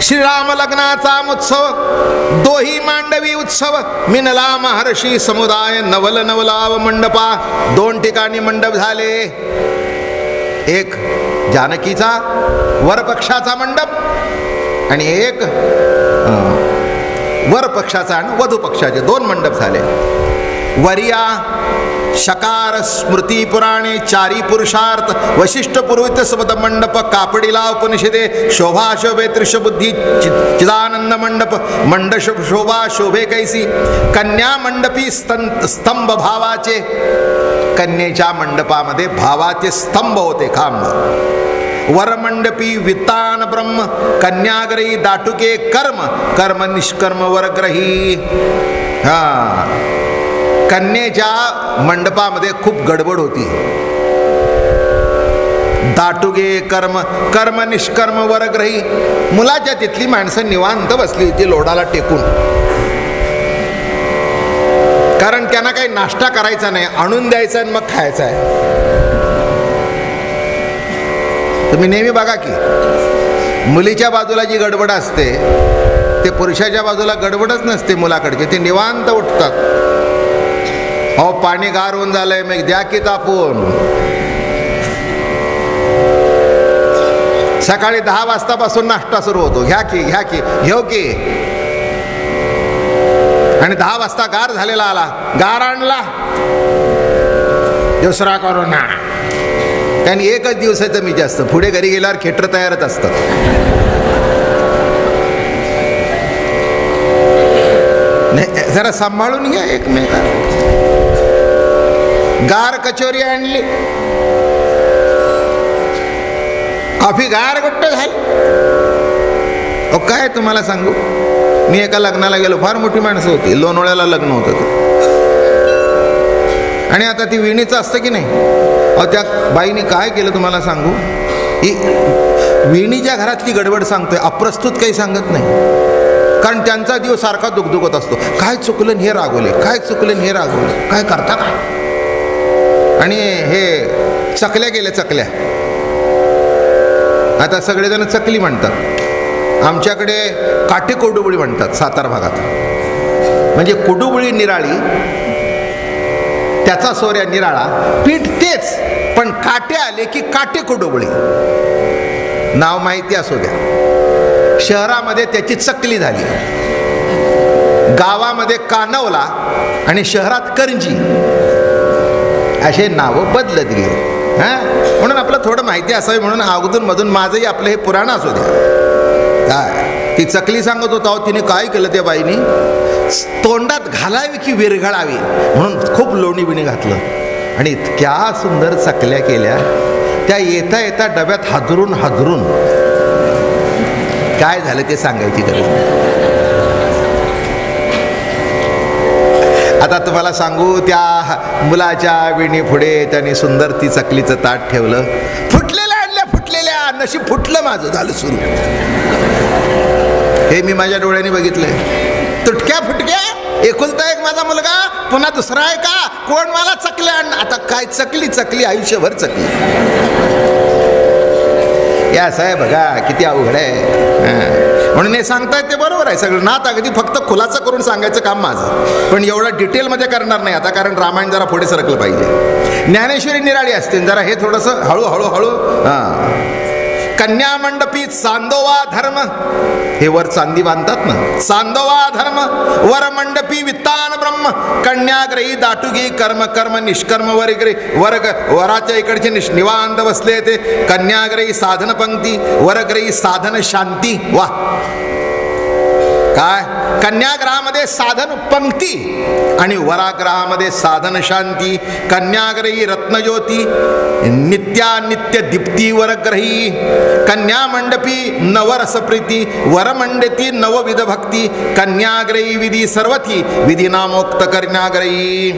श्रीराम लग्नाचा उत्सव, दोही मांडवी उत्सव, मिनला महर्षी समुदाय, नवल नवलाव मंडपा. 2 ठिकाणी मंडप झाले. एक जानकीचा वरपक्षाचा मंडप आणि एक वर पक्षाचा आणि वधू पक्षाचे 2 मंडप झाले. वरिया शकार स्मृती पुराणे, चारी पुरुषार्थ, वशिष्ठ पुरोहित सबद मंडप, कापडीला उपनिषदे, शोभा शोभे त्रिशबुद्धी चिदानंद मंडप, मंडप शोभा शोभे कैसी. कन्या मंडपी स्तंभ भावाचे, कन्येच्या मंडपामध्ये भावाचे स्तंभ होते, खांब. वरमंडपी वित्तान ब्रह्म, कन्याग्रही दाटुके कर्म, कर्म निष्कर्म वरग्रही. हा, कन्येच्या मंडपामध्ये खूप गडबड होती. दाटुके कर्म, कर्म निष्कर्म वरग्रही. मुलाच्या तिथली माणसं निवांत बसली होती लोडाला टेकून, कारण त्यांना काही नाश्ता करायचा नाही, आणून द्यायचा आणि मग खायचा आहे. तुम्ही नेहमी बघा की मुलीच्या बाजूला जी गडबड असते ते पुरुषाच्या बाजूला गडबडच नसते. मुलाकडचे ते निवांत उठतात. अहो, पाणी गार होऊन झालंय, मग द्या की तापून. सकाळी 10 वाजतापासून नाश्ता सुरू होतो, घ्या की घ्या की, घेऊ की. आणि 10 वाजता गार झालेला आला, गार आणला, दुसरा करू ना. कारण एकच दिवसाचं मी जास्त, पुढे घरी गेल्यावर खेटर तयारच असतात. नाही, जरा सांभाळून घ्या एकमेका. गार कचोरी आणली, कॉफी गार गुट्ट झाली. अहो, काय तुम्हाला सांगू, मी एका लग्नाला गेलो, फार मोठी माणसं होती, लोणावळ्याला लग्न होतं. आणि आता ती विणीचं असतं की नाही, अहो त्या बाईने काय केलं तुम्हाला सांगू, ही विणीच्या घरातली गडबड सांगतोय, अप्रस्तुत काही सांगत नाही. कारण त्यांचा दिव सारखा दुखदुखत असतो. काय चुकलं हे रागवले, काय चुकलं हे रागवले, काय करता काय. आणि हे चकल्या गेल्या, चकल्या. आता सगळेजण चकली म्हणतात, आमच्याकडे काटे कोडुबळी म्हणतात सातारा भागात. म्हणजे कोडुबळी निराळी, त्याचा सोऱ्या निराळा, पीठ तेच, पण काटे आले की काटे कोडुबळी. नाव माहिती असू द्या. शहरामध्ये त्याची चकली झाली, गावामध्ये कानवला आणि शहरात करंजी, असे नावं बदलत गेले. म्हणून आपलं थोडं माहिती असावी म्हणून अगोदर मधून माझंही आपलं हे पुराण असू द्या. काय ती चकली सांगत होता, तिने काय केलं त्या बाईनी, तोंडात घालावी की विरघळावी म्हणून खूप लोणी बिणी घातलं आणि इतक्या सुंदर चकल्या केल्या. त्या येता येता डब्यात हादरून हादरून काय झालं ते सांगायची गरज नाही. आता तुम्हाला सांगू, त्या मुलाच्या विणी पुढे त्याने सुंदर ती चकलीचं ताट ठेवलं. फुटलेल्या आणल्या, फुटलेल्या, नशीब फुटलं माझं, झालं सुरू. हे मी माझ्या डोळ्यांनी बघितलंय. तुटक्या फुटक्या, एकुलता एक माझा मुलगा, पुन्हा दुसरा आहे का, कोण मला चकल्या आण. आता काय चकली चकली, आयुष्यभर चकली. या असं आहे बघा, किती अवघड आहे. म्हणून हे सांगतायत ते बरोबर आहे सगळं. नात अगदी फक्त खुलासा करून सांगायचं काम माझं, पण एवढं डिटेलमध्ये करणार नाही आता, कारण रामायण जरा पुढे सरकलं पाहिजे. ज्ञानेश्वरी निराळी असते, जरा हे थोडंसं हळूहळू हळू. कन्या मंडपी चांदोवा धर्म, हे वर चांदी बांधतात ना, चांदोवा धर्म. वर मंडपी वित्तान ब्रह्म, कन्याग्रही दाटुगी कर्म, कर्म निष्कर्म वरग्रही. वर्ग वराच्या इकडचे निवांत बसले ते. कन्याग्रही साधन पंक्ती, वरग्रही साधन शांती. वा, काय कन्याग्रहामध्ये साधन पंक्ती आणि वराग्रहामध्ये साधन शांती. कन्याग्रही रत्नज्योती नित्यानित्य दीप्ती वरग्रही. कन्या मंडपी नवरसप्रीती वरमंडती नवविध भक्ती. कन्याग्रही विधी सर्वथी विधी नामोक्त कन्याग्रही.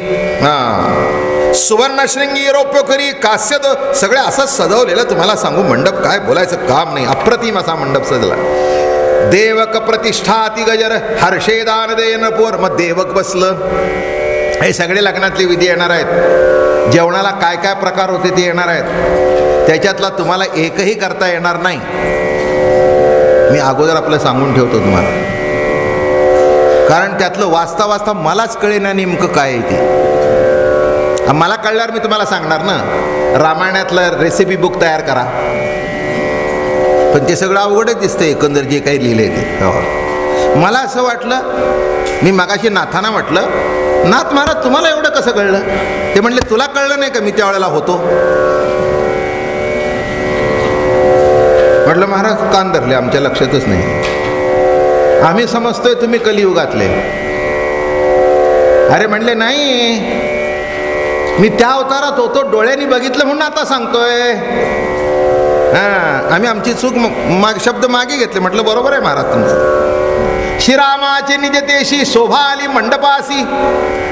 सुवर्णशृंगी रौप्यकरी कास्यद सगळे असं सजवलेलं तुम्हाला सांगू मंडप काय बोलायचं काम नाही. अप्रतिम असा मंडप सजला. देवक प्रतिष्ठा ती गजर हर्षेदान देन पोर. मग देवक बसलं. हे सगळे लग्नातले विधी येणार आहेत. जेवणाला काय काय प्रकार होते ते येणार आहेत. त्याच्यातला तुम्हाला एकही करता येणार नाही. मी अगोदर आपलं सांगून ठेवतो तुम्हाला, कारण त्यातलं वाचता वाचता मलाच कळेना नेमकं काय आहे ते. मला कळल्यावर मी तुम्हाला सांगणार ना. रामायणातलं रेसिपी बुक तयार करा, पण ते सगळं अवघडच दिसतं एकंदर जे काही लिहिलंय ते. मला असं वाटलं, मी मगाशी नाथांना म्हटलं, नाथ महाराज तुम्हाला एवढं कसं कळलं? ते म्हणले तुला कळलं नाही का मी त्यावेळेला होतो? म्हटलं महाराज कान धरले, आमच्या लक्षातच नाही. आम्ही समजतोय तुम्ही कलियुगातले. अरे म्हणले नाही, मी त्या अवतारात होतो, डोळ्यांनी बघितलं म्हणून आता सांगतोय. आम्ही आमची चूक शब्द मागे घेतले. म्हटलं बरोबर आहे महाराज तुमचं. श्रीरामाचे निजतेशी शोभा आली मंडपासी.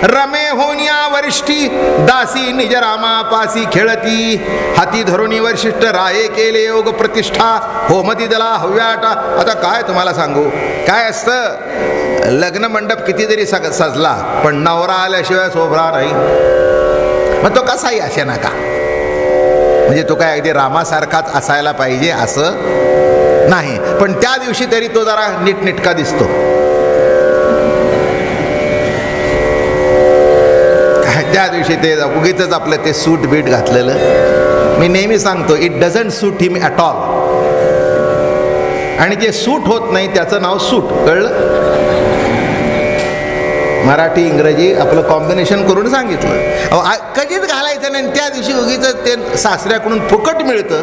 रमे होनिया वरिष्ठी दासी निज रामापासी खेळती. हाती धरुणी वरिष्ठ राये केले योग प्रतिष्ठा. होमती दला हव्याटा. आता काय तुम्हाला सांगू, काय असतं, लग्न मंडप किती जरी सजला पण नवरा आल्याशिवाय शोभा नाही. मग तो कसाही असे नका, म्हणजे तो काय अगदी रामासारखाच असायला पाहिजे असं नाही, पण त्या दिवशी तरी तो जरा नीटनेटका दिसतो. त्या दिवशी ते उगीच आपलं ते सूट बीट घातलेलं. मी नेहमी सांगतो, it doesn't suit him at all. आणि जे सूट होत नाही त्याचं नाव सूट. कळलं? मराठी इंग्रजी आपलं कॉम्बिनेशन करून सांगितलं. कधीच घालायचं नाही. त्या दिवशी उगीच ते सासऱ्याकडून फुकट मिळतं.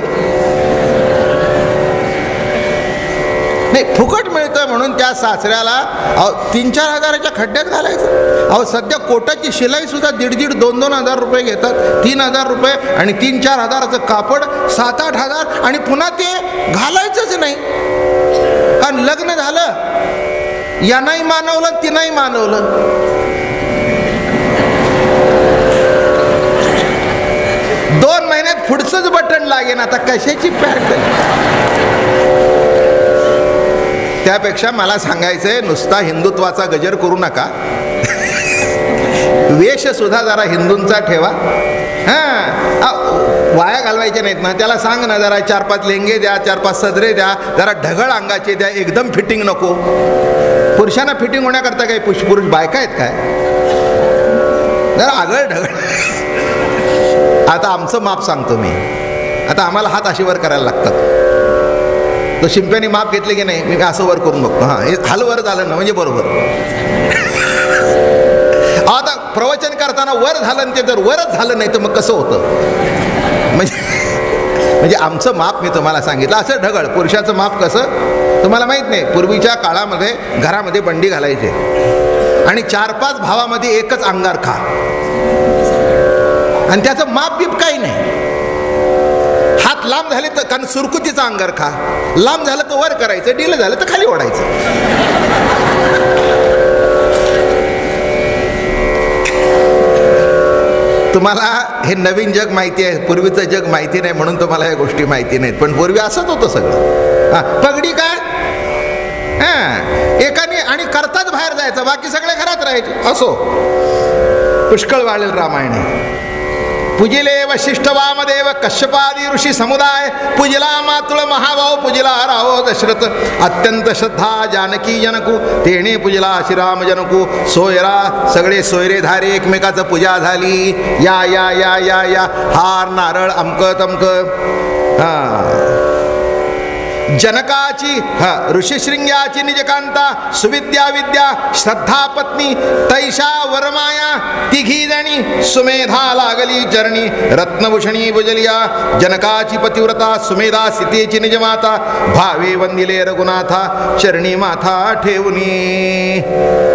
नाही, फुकट मिळतं म्हणून त्या सासऱ्याला 3-4 हजाराच्या खड्ड्यात घालायचं. अहो सध्या कोटाची शिलाई सुद्धा 1,500 2-2 हजार रुपये घेतात. 3,000 रुपये आणि 3-4 हजाराचं कापड 7-8 हजार, आणि पुन्हा ते घालायचंच नाही. कारण लग्न झालं, यानाही मानवलं तिनाही मानवलं. दोन महिन्यात पुढचंच बटन लागेल. आता कशाची पॅट? त्यापेक्षा मला सांगायचंय, नुसता हिंदुत्वाचा गजर करू नका. वेश सुद्धा जरा हिंदूंचा ठेवा. वाया घालवायचे नाहीत ना. त्याला सांग ना, जरा 4-5 लेंगे द्या, 4-5 सदरे द्या, जरा ढगळ अंगाचे द्या, एकदम फिटिंग नको. पुरुषांना फिटिंग होण्याकरता काही पुरुष बायका आहेत काय? जरा आगळ ढगळ. आता आमचं माप सांगतो मी. आता आम्हाला हात अशी वर करायला लागतात. तो शिंप्याने माप घेतले की नाही, मी असं वर करून बघतो. हे हलवर झालं ना म्हणजे बरोबर. आता प्रवचन करताना वर झालं, ते जर वरच झालं नाही तर मग कसं होतं? म्हणजे आमचं माप मी तुम्हाला सांगितलं. असं ढगळ. पुरुषाचं माप कसं तुम्हाला माहित नाही. पूर्वीच्या काळामध्ये घरामध्ये बंडी घालायचे आणि 4-5 भावामध्ये एकच अंगार खा, आणि त्याचं माप बीप काही नाही. हात लांब झाले तर, कारण सुरकुतीचा अंगार खा, लांब झालं तर वर करायचं, ढिलं झालं तर खाली ओढायचं. तुम्हाला हे नवीन जग माहिती आहे, पूर्वीचं जग माहिती नाही म्हणून तुम्हाला या गोष्टी माहिती नाहीत. पण पूर्वी असंच होतं सगळं. पगडी काय एकाने आणि करताच बाहेर जायचं, बाकी सगळे घरात राहायचे. असो पुष्कळ वाळेल रामायणे. पूजिले वशिष्ठ वामदेव कश्यपादी ऋषी समुदाय. पूजला मातुळ महाभाऊ, पूजला राहो दशरथ. अत्यंत श्रद्धा जानकी जनकू, तेणे पूजला श्रीराम जनकू. सोयरा सगळे सोयरे धारे, एकमेकाचं पूजा झाली. या या या या या हार नारळ अमक तमक. जनकाची ऋषिशृंग्याची निजकांता सुविद्या विद्या श्रद्धा पत्नी तैशा वरमाया तिघी जणी सुमेधा लागली चरणी रत्नभूषणी बुजलिया जनकाची पतिव्रता सुमेधा सीतेची निजमाता भावे वंदिले रघुनाथा चरणी माथा ठेवणी.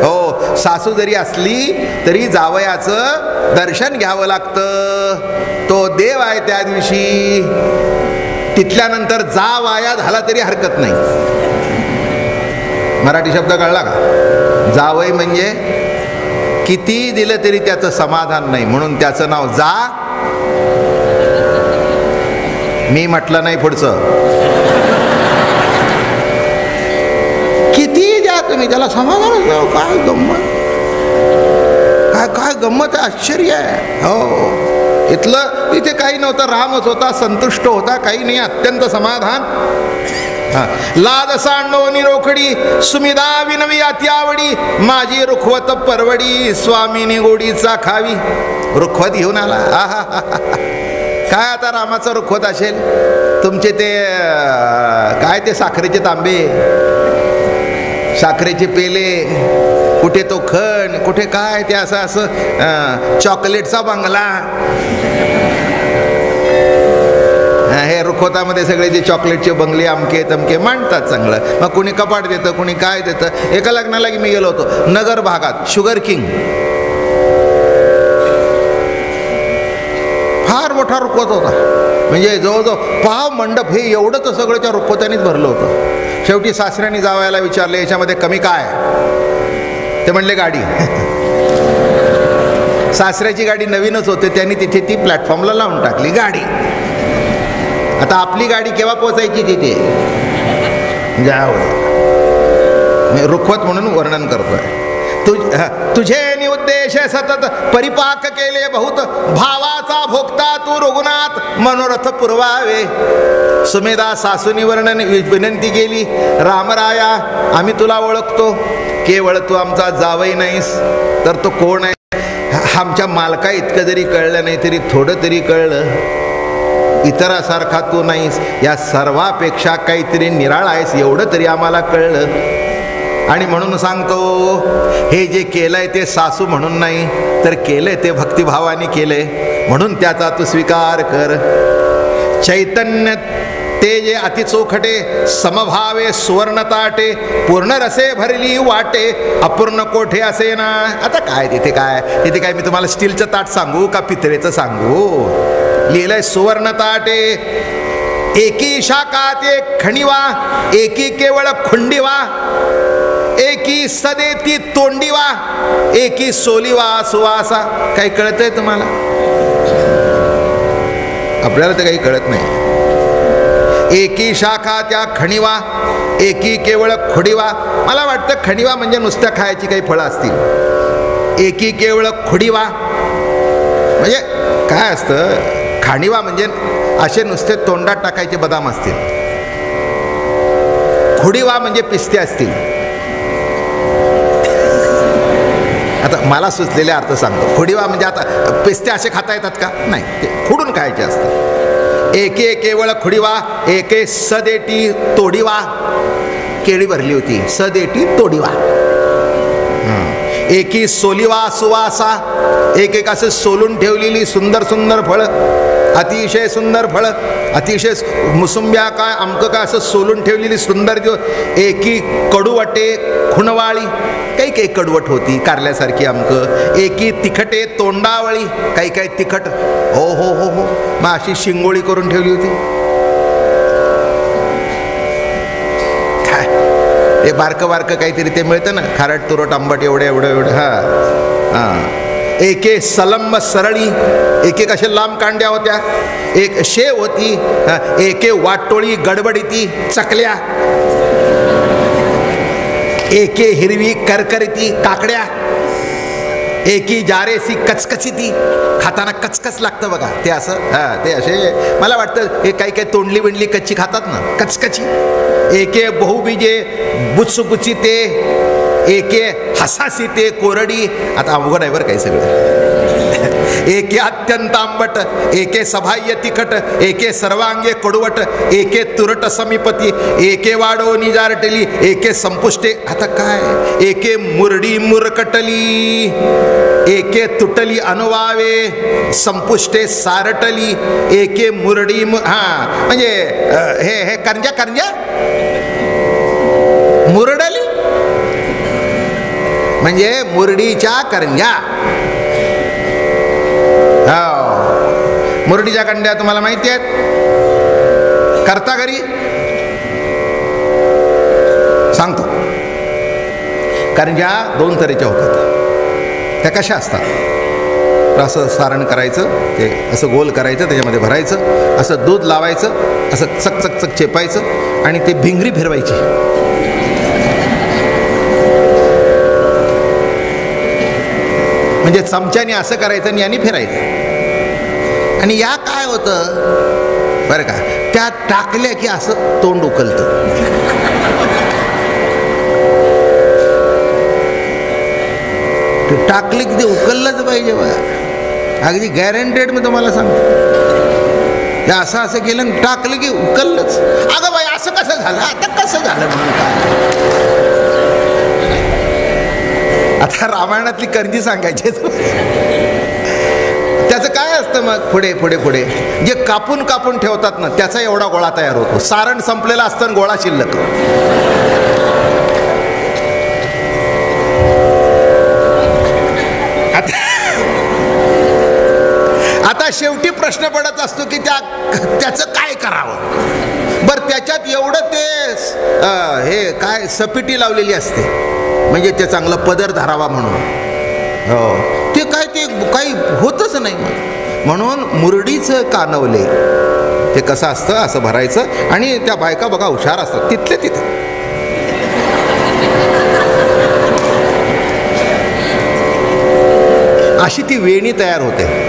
हो, सासू जरी असली तरी जावयाचं दर्शन घ्यावं लागतं. तो देव आहे त्या दिवशी. तिथल्यानंतर जा वाया झाला तरी हरकत नाही. मराठी शब्द कळला का? जावई म्हणजे किती दिलं तरी त्याचं समाधान नाही, म्हणून त्याचं नाव जा. मी म्हटलं नाही पुढचं. किती द्या तुम्ही त्याला समाधान. काय गंमत, काय काय गंमत, आश्चर्य आहे. हो, इथलं इथे काही नव्हतं, रामच होता, संतुष्ट होता, काही नाही, अत्यंत समाधान. लाद सांडो निरोखडी सुमिदा विनवी अति आवडी माझी रुखवत परवडी स्वामीनी गोडीचा खावी. रुखवत घेऊन आला. काय आता रामाचं रुखवत असेल? तुमचे ते काय ते साखरेचे तांबे, साखरेचे पेले, कुठे तो खण, कुठे काय ते असं असं चॉकलेटचा बंगला. हे रुखवतामध्ये सगळे जे चॉकलेटचे बंगले अमके तमके मांडतात चांगलं. मग कुणी कपाट देतं, कुणी काय देतं. एका लग्नाला की मी गेलो होतो नगर भागात, शुगर किंग फार मोठा रुखवत होता. म्हणजे जवळजवळ पाव मंडप हे एवढं तर सगळं त्या रुखवतानीच भरलं होतं. शेवटी सासऱ्यांनी जावयाला विचारले याच्यामध्ये कमी काय? ते म्हणले गाडी. सासऱ्याची गाडी नवीनच होते, त्यांनी तिथे ती प्लॅटफॉर्मला लावून टाकली गाडी. आता आपली गाडी केव्हा पोचायची तिथे? मी रुखवत म्हणून वर्णन करतोय. तुझे निउद्देश सतत परिपाक केले बहुत भावाचा भोगता तू रघुनाथ मनोरथ पुरवावे. सुमेधा सासूनी वर्णन विनंती केली. रामराया आम्ही तुला ओळखतो, केवळ तू आमचा जावई नाहीस तर तो कोण आहे? आमच्या मालका इतकं जरी कळलं नाही तरी थोडं तरी कळलं. इतरासारखा तू नाहीस, या सर्वापेक्षा काहीतरी निराळा आहेस एवढं तरी आम्हाला कळलं. आणि म्हणून सांगतो, हे जे केलंय ते सासू म्हणून नाही तर केलंय ते भक्तिभावाने केलंय, म्हणून त्याचा तू स्वीकार कर. चैतन्य ते जे अतिचोखटे समभावे सुवर्ण ताटे पूर्ण रसे भरली वाटे अपूर्ण कोठे असे ना. आता काय तिथे काय, तिथे काय मी तुम्हाला स्टीलचं ताट सांगू का पितळेचं सांगू? लिहिलंय सुवर्ण ताटे. एकी शाखात एक खणीवा एकी केवळ खुंडीवा एकी सदेती तोंडीवा एकी सोलीवा सुवासा. काही कळतंय तुम्हाला? आपल्याला तर काही कळत नाही. एकी शाखा त्या खणीवा एकी केवळ खुडीवा. मला वाटतं खणीवा म्हणजे नुसत्या खायची काही फळं असतील. एकी केवळ खुडीवा म्हणजे काय असतं? खाणीवा म्हणजे असे नुसते तोंडात टाकायचे बदाम असतील. खुडीवा म्हणजे पिस्ते असतील. आता मला सुचलेले अर्थ सांगतो. खुडीवा म्हणजे आता पिस्ते असे खाता येतात का? नाही, ते खुडून खायचे असतात. एके केवळ खुडीवा एके सदेटी तोडीवा. केळी भरली होती, सदेटी तोडीवा. एकी सोलीवा सुवासा. एक एक असं सोलून ठेवलेली सुंदर सुंदर फळं, अतिशय सुंदर फळं, अतिशय मुसुंब्या काय आमकं काय असं सोलून ठेवलेली सुंदर दिवस. एकी कडुवटे खुणवाळी. काही काही कडवट होती कारल्यासारखी आमकं. एकी तिखटे तोंडावळी. काही काही तिखट हो हो हो हो मग अशी शिंगोळी करून ठेवली होती. ते बारकं बारकं काहीतरी ते मिळतं ना, खारट तुरट आंबट एवढं एवढं एवढं. हां. एके सलंब सरळी. एक एक अशा लांब कांड्या होत्या. एक शेव होती. एके वाटोळी गडबडीती चकल्या. एके हिरवी करकरीती काकड्या. एकी जारेसी कचकचीती. खाताना कचकच लागतं बघा ते असं. ते असे मला वाटतं हे काही काही तोंडली बिंडली कच्ची खातात ना, कचकची. एके बहुबीजे बुचबुची ते. एके हसासी ते कोरडी. आता अवघड आहे बरं काही सगळं. एके अत्यंत आंबट, एके सभाह्य तिखट, एके सर्वांगे कडवट, एके तुरट समीपती, एके वाढवणी जारटली, एके संपुष्टे. आता काय, एके मुरडी मुरकटली, एके तुटली अनुवावे, संपुष्टे सारटली, एके मुरडी म्हणजे हे करंजा करंजा मुरडली म्हणजे मुरडीच्या करंजा. मुरडीच्या कंड्या तुम्हाला माहिती आहेत? करता घरी सांगतो. करंजा दोन तऱ्हेच्या होतात. त्या कशा असतात? तर असं सारण करायचं, ते असं गोल करायचं, त्याच्यामध्ये भरायचं, असं दूध लावायचं, असं चक चक चक चेपायचं आणि ते भिंगरी फिरवायची. म्हणजे चमच्याने असं करायचं आणि याने फिरायचं. आणि या काय होतं बरं का, त्या टाकल्या की असं तोंड उकलतं. ते टाकले की ते उकललंच पाहिजे बघा, अगदी गॅरंटेड मी तुम्हाला सांगतो. ते असं केलं आणि टाकलं की उकललंच. अगं बाई असं कसं झालं, आता कसं झालं म्हणून काय. आता रामायणातली करंजी सांगायची. त्याचं काय असतं मग पुढे पुढे पुढे जे कापून कापून ठेवतात ना, त्याचा एवढा गोळा तयार होतो. सारण संपलेला असतं आणि गोळा शिल्लक. आता शेवटी प्रश्न पडत असतो की त्याचं काय करावं. बरं, त्याच्यात एवढं ते हे काय सपिटी लावलेली असते, म्हणजे ते चांगलं पदर धरावा म्हणून. हो, ते काय ते काही होतच नाही. म्हणून मुरडीचं कानवले ते कसं असतं, असं भरायचं. आणि त्या बायका बघा हुशार असतात, तिथले तिथे अशी ती वेणी तयार होते.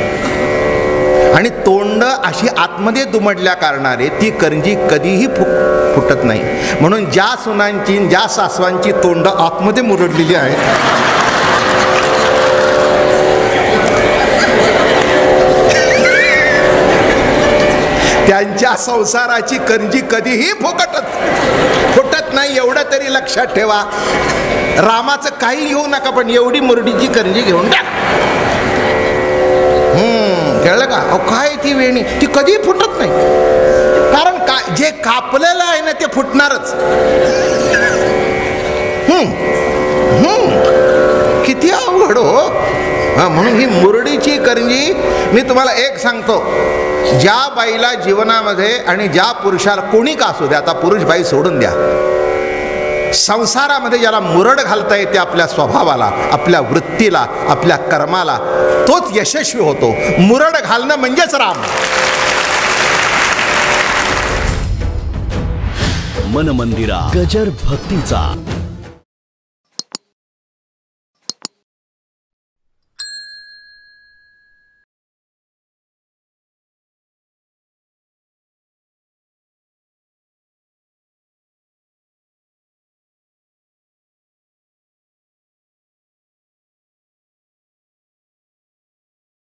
आणि तोंड अशी आतमध्ये दुमडल्या कारणाने ती करंजी कधीही फुटत नाही. म्हणून ज्या सुनांची, ज्या सासवांची तोंड आतमध्ये मुरडलेली आहेत, त्यांच्या संसाराची करंजी कधीही फुटत नाही. एवढं तरी लक्षात ठेवा. रामाचं काही घेऊ नका, पण एवढी मुरडीची करंजी घेऊन टाक. कळलं का? काय ती वेणी, ती कधी फुटत नाही. कारण जे कापलेलं आहे ना ते फुटणारच. किती अवघड हो. म्हणून ही मुरडीची करंजी मी तुम्हाला एक सांगतो. ज्या बाईला जीवनामध्ये आणि ज्या पुरुषाला, कोणी का असू द्या, आता पुरुष बाई सोडून द्या, संसारामध्ये ज्याला मुरड घालता येते आपल्या स्वभावाला, आपल्या वृत्तीला, आपल्या कर्माला, तोच यशस्वी होतो. मुरड घालणं म्हणजेच राम. मन मंदिरा गजर भक्तीचा.